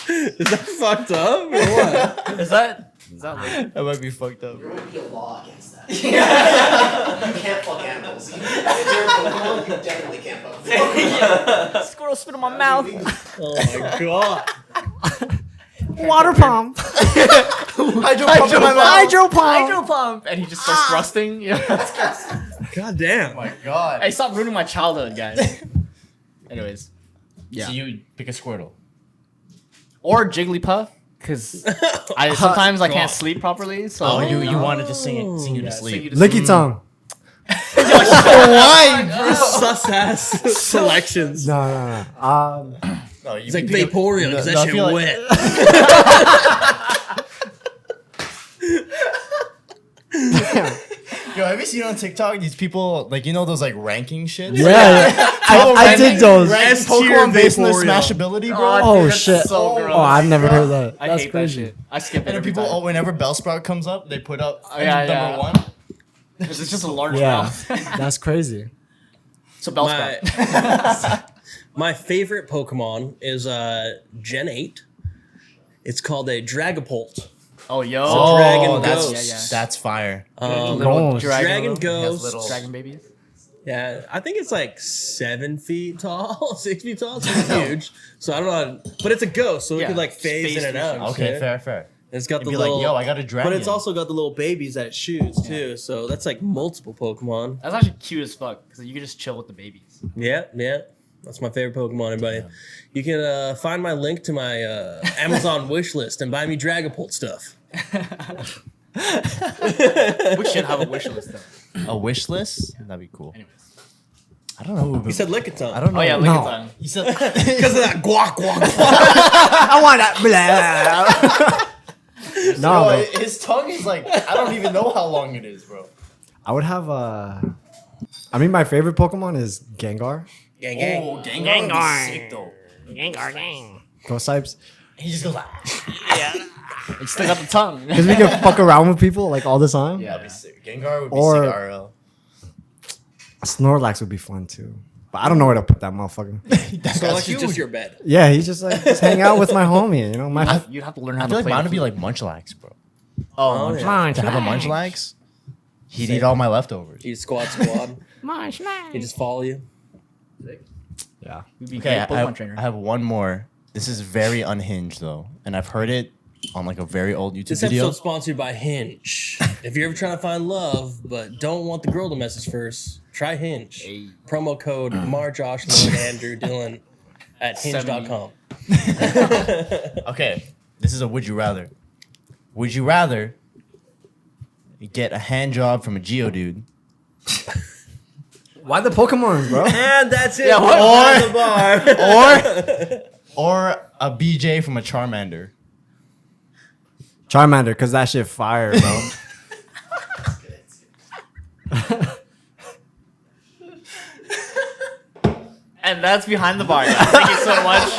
[SPEAKER 3] Is that fucked up or what?
[SPEAKER 2] Is that like
[SPEAKER 1] That might be fucked up.
[SPEAKER 5] There would be a law against that. You can't fuck animals. If you're a Pokemon, you definitely can't fuck Pokemon.
[SPEAKER 2] squirrel spit on my mouth?
[SPEAKER 3] Oh my god.
[SPEAKER 4] Water pump.
[SPEAKER 1] Hydro pump in my mouth.
[SPEAKER 4] Hydro pump.
[SPEAKER 2] Hydro pump, and he just starts thrusting. Yeah.
[SPEAKER 3] God damn.
[SPEAKER 1] Oh my god.
[SPEAKER 2] Hey, stop ruining my childhood, guys. Anyways, yeah.
[SPEAKER 1] So you pick a Squirtle.
[SPEAKER 2] Or Jigglypuff, because I sometimes I
[SPEAKER 1] God.
[SPEAKER 2] can't sleep properly. So
[SPEAKER 1] Oh, you wanted to sing you to
[SPEAKER 2] sing you
[SPEAKER 1] sleep.
[SPEAKER 2] to
[SPEAKER 4] Licky tongue.
[SPEAKER 1] Why?
[SPEAKER 3] Sus ass selections.
[SPEAKER 4] No.
[SPEAKER 1] No, you
[SPEAKER 3] It's like
[SPEAKER 1] pick a-
[SPEAKER 3] Vaporeon because
[SPEAKER 1] No,
[SPEAKER 3] that
[SPEAKER 1] I
[SPEAKER 3] shit
[SPEAKER 1] feel like-
[SPEAKER 3] wet.
[SPEAKER 1] Yo, have you seen on TikTok these people like those like ranking shit?
[SPEAKER 4] Yeah. I did those.
[SPEAKER 1] Rank
[SPEAKER 3] S-tier
[SPEAKER 1] Pokemon based on the
[SPEAKER 3] Vaporeon.
[SPEAKER 1] smashability, bro.
[SPEAKER 4] Oh,
[SPEAKER 2] dude, that's
[SPEAKER 4] shit.
[SPEAKER 2] So gross.
[SPEAKER 4] Oh, I've never heard that.
[SPEAKER 2] I
[SPEAKER 4] That's
[SPEAKER 2] hate
[SPEAKER 4] crazy.
[SPEAKER 2] that shit. I skip it.
[SPEAKER 1] And then
[SPEAKER 2] every
[SPEAKER 1] people,
[SPEAKER 2] time.
[SPEAKER 1] whenever Bellsprout comes up, they put up
[SPEAKER 2] yeah,
[SPEAKER 1] number
[SPEAKER 2] yeah.
[SPEAKER 1] one.
[SPEAKER 2] 'Cause it's just a large
[SPEAKER 4] Yeah,
[SPEAKER 2] mouth.
[SPEAKER 4] that's crazy.
[SPEAKER 2] So Bellsprout.
[SPEAKER 3] My favorite Pokemon is Gen 8. It's called a Dragapult.
[SPEAKER 2] Oh, yo.
[SPEAKER 3] Oh, Dragon
[SPEAKER 1] that's
[SPEAKER 3] Ghost.
[SPEAKER 1] that's fire.
[SPEAKER 2] Little
[SPEAKER 4] Ghost.
[SPEAKER 3] Dragon
[SPEAKER 2] has
[SPEAKER 3] Ghost.
[SPEAKER 2] little dragon babies.
[SPEAKER 3] Yeah, I think it's like 7 feet tall, 6 feet tall. It's huge. So I don't know, but it's a ghost, so it
[SPEAKER 2] Yeah,
[SPEAKER 3] could like phase
[SPEAKER 2] space
[SPEAKER 3] in and out. and
[SPEAKER 1] Okay,
[SPEAKER 3] shit.
[SPEAKER 1] fair.
[SPEAKER 3] And it's got
[SPEAKER 1] It'd
[SPEAKER 3] the
[SPEAKER 1] be
[SPEAKER 3] little,
[SPEAKER 1] like, yo, I got a dragon.
[SPEAKER 3] but it's also got the little babies that it shoots too. So that's like multiple Pokemon.
[SPEAKER 2] That's actually cute as fuck because you can just chill with the babies.
[SPEAKER 3] Yeah. That's my favorite Pokemon, everybody. You can find my link to my Amazon wish list and buy me Dragapult stuff.
[SPEAKER 2] We should have a wish list though.
[SPEAKER 1] a wish list. That'd be cool.
[SPEAKER 2] Anyways.
[SPEAKER 1] I don't know.
[SPEAKER 3] He said Lickitung.
[SPEAKER 1] I don't know.
[SPEAKER 2] Oh yeah,
[SPEAKER 4] No.
[SPEAKER 2] look at time.
[SPEAKER 1] He said.
[SPEAKER 3] because of that guac guac.
[SPEAKER 4] I want that. No,
[SPEAKER 1] Bro,
[SPEAKER 4] bro.
[SPEAKER 1] his tongue is like I don't even know how long it is, bro.
[SPEAKER 4] I would have I mean, my favorite Pokemon is Gengar.
[SPEAKER 3] Gang, gang.
[SPEAKER 1] Oh, Gengar would be sick though.
[SPEAKER 4] Go Sipes.
[SPEAKER 1] He just goes like,
[SPEAKER 2] It's still got the tongue.
[SPEAKER 4] Because we can fuck around with people like all the time.
[SPEAKER 1] yeah, that'd be sick. Gengar would be
[SPEAKER 4] Or-
[SPEAKER 1] sick RL.
[SPEAKER 4] Snorlax would be fun too. But I don't know where to put that motherfucker.
[SPEAKER 3] So like you just your bed.
[SPEAKER 4] Yeah, he's just like just hang out with my homie. You know, my
[SPEAKER 2] You'd have to learn how
[SPEAKER 1] I
[SPEAKER 2] to
[SPEAKER 1] feel like
[SPEAKER 2] play.
[SPEAKER 1] mine
[SPEAKER 2] the
[SPEAKER 1] would be
[SPEAKER 2] flute.
[SPEAKER 1] like Munchlax, bro.
[SPEAKER 2] Oh,
[SPEAKER 3] yeah.
[SPEAKER 1] To have a Munchlax, he'd eat all my leftovers.
[SPEAKER 3] You squad. He just follow you.
[SPEAKER 4] yeah.
[SPEAKER 2] You'd be
[SPEAKER 1] Okay,
[SPEAKER 2] a great Pokemon trainer.
[SPEAKER 1] I have one more. This is very unhinged though, and I've heard it on like a very old YouTube
[SPEAKER 3] This
[SPEAKER 1] video.
[SPEAKER 3] episode's sponsored by Hinge. If you're ever trying to find love but don't want the girl to message first, try Hinge. Promo code Josh, Lloyd, Andrew, Dylan at hinge.com.
[SPEAKER 1] Okay, this is a would you rather. Would you rather get a hand job from a Geodude
[SPEAKER 4] Why the Pokemon, bro?
[SPEAKER 3] And that's it.
[SPEAKER 2] Yeah, what?
[SPEAKER 3] On the bar.
[SPEAKER 1] or a BJ from a Charmander?
[SPEAKER 4] Charmander, because that shit fire, bro.
[SPEAKER 2] And that's behind the bar. Guys. Thank you so much.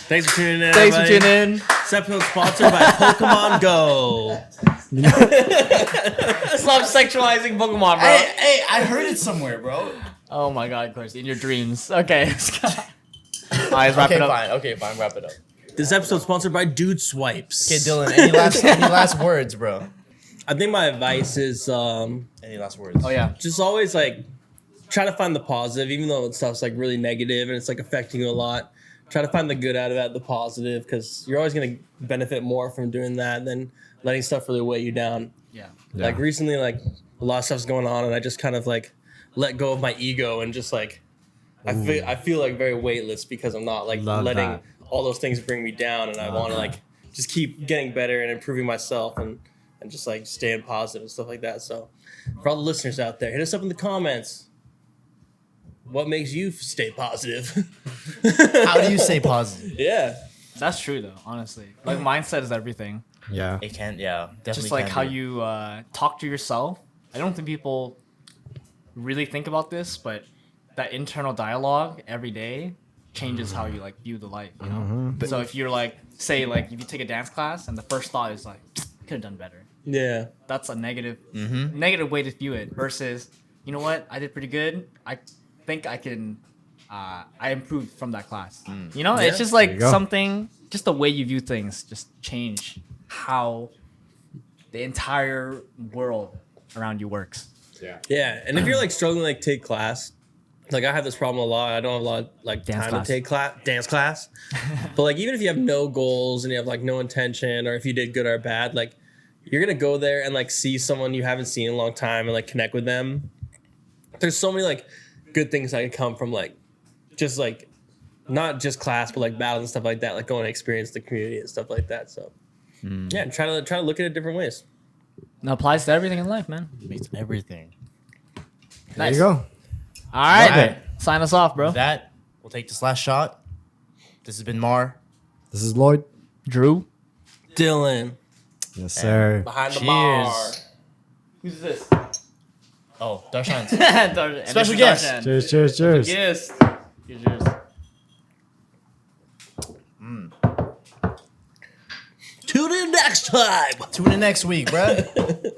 [SPEAKER 3] Thanks for tuning in.
[SPEAKER 2] Thanks for
[SPEAKER 3] everybody.
[SPEAKER 2] tuning in.
[SPEAKER 3] This episode's sponsored by Pokemon Go.
[SPEAKER 2] Stop sexualizing Pokemon, bro.
[SPEAKER 1] Hey, I heard it somewhere, bro.
[SPEAKER 2] Oh my god, of course, in your dreams. Okay. Alright, let's wrap it up.
[SPEAKER 1] Okay, fine. Wrap it up.
[SPEAKER 3] This episode's sponsored by Dude Swipes.
[SPEAKER 1] Okay, Dylan. Any last words, bro?
[SPEAKER 3] I think my advice is
[SPEAKER 1] Any last words?
[SPEAKER 2] Oh yeah.
[SPEAKER 3] just always like try to find the positive, even though stuff's like really negative and it's like affecting you a lot. Try to find the good out of it, the positive, because you're always gonna benefit more from doing that than letting stuff really weigh you down.
[SPEAKER 2] Yeah.
[SPEAKER 3] Like recently, like a lot of stuff's going on, and I just kind of like let go of my ego and just like I feel like very weightless because I'm not like
[SPEAKER 4] Love
[SPEAKER 3] letting
[SPEAKER 4] that.
[SPEAKER 3] all those things bring me down, and I want to like just keep getting better and improving myself and just like staying positive and stuff like that. So for all the listeners out there, hit us up in the comments. What makes you stay positive?
[SPEAKER 1] How do you say positive?
[SPEAKER 3] Yeah.
[SPEAKER 2] That's true though, honestly. Like mindset is everything.
[SPEAKER 4] Yeah.
[SPEAKER 1] It can, yeah, definitely.
[SPEAKER 2] Just like
[SPEAKER 1] can
[SPEAKER 2] how
[SPEAKER 1] be.
[SPEAKER 2] you talk to yourself. I don't think people really think about this, but that internal dialogue every day changes how you like view the life. You know. So if you're like, say like if you take a dance class and the first thought is like, could have done better.
[SPEAKER 3] Yeah.
[SPEAKER 2] That's a negative way to view it. Versus, you know what, I did pretty good. I think I can. I improved from that class. You know, it's just like
[SPEAKER 4] you go.
[SPEAKER 2] something. Just the way you view things just change how the entire world around you works.
[SPEAKER 3] Yeah, and if you're like struggling to like take class, like I have this problem a lot. I don't have a lot like
[SPEAKER 2] Dance
[SPEAKER 3] time
[SPEAKER 2] class.
[SPEAKER 3] to take dance class. But like even if you have no goals and you have like no intention, or if you did good or bad, like you're gonna go there and like see someone you haven't seen in a long time and like connect with them. There's so many like good things that can come from like just like not just class, but like battles and stuff like that. Like going to experience the community and stuff like that. So yeah, try to look at it different ways.
[SPEAKER 2] It applies to everything in life, man.
[SPEAKER 1] It makes everything.
[SPEAKER 4] There you go.
[SPEAKER 2] All right,
[SPEAKER 1] Right.
[SPEAKER 2] sign us off, bro.
[SPEAKER 1] With that, we'll take this last shot. This has been Mar.
[SPEAKER 4] This is Lloyd.
[SPEAKER 2] Drew.
[SPEAKER 3] Dylan
[SPEAKER 4] Yes, sir.
[SPEAKER 3] behind the
[SPEAKER 1] Cheers.
[SPEAKER 3] bar.
[SPEAKER 2] Who's this?
[SPEAKER 1] Oh, Darshan's.
[SPEAKER 2] Special
[SPEAKER 1] guest.
[SPEAKER 4] Cheers, cheers, cheers.
[SPEAKER 2] Yes. Cheers.
[SPEAKER 3] Tune in next time.
[SPEAKER 1] Tune in next week, bruh.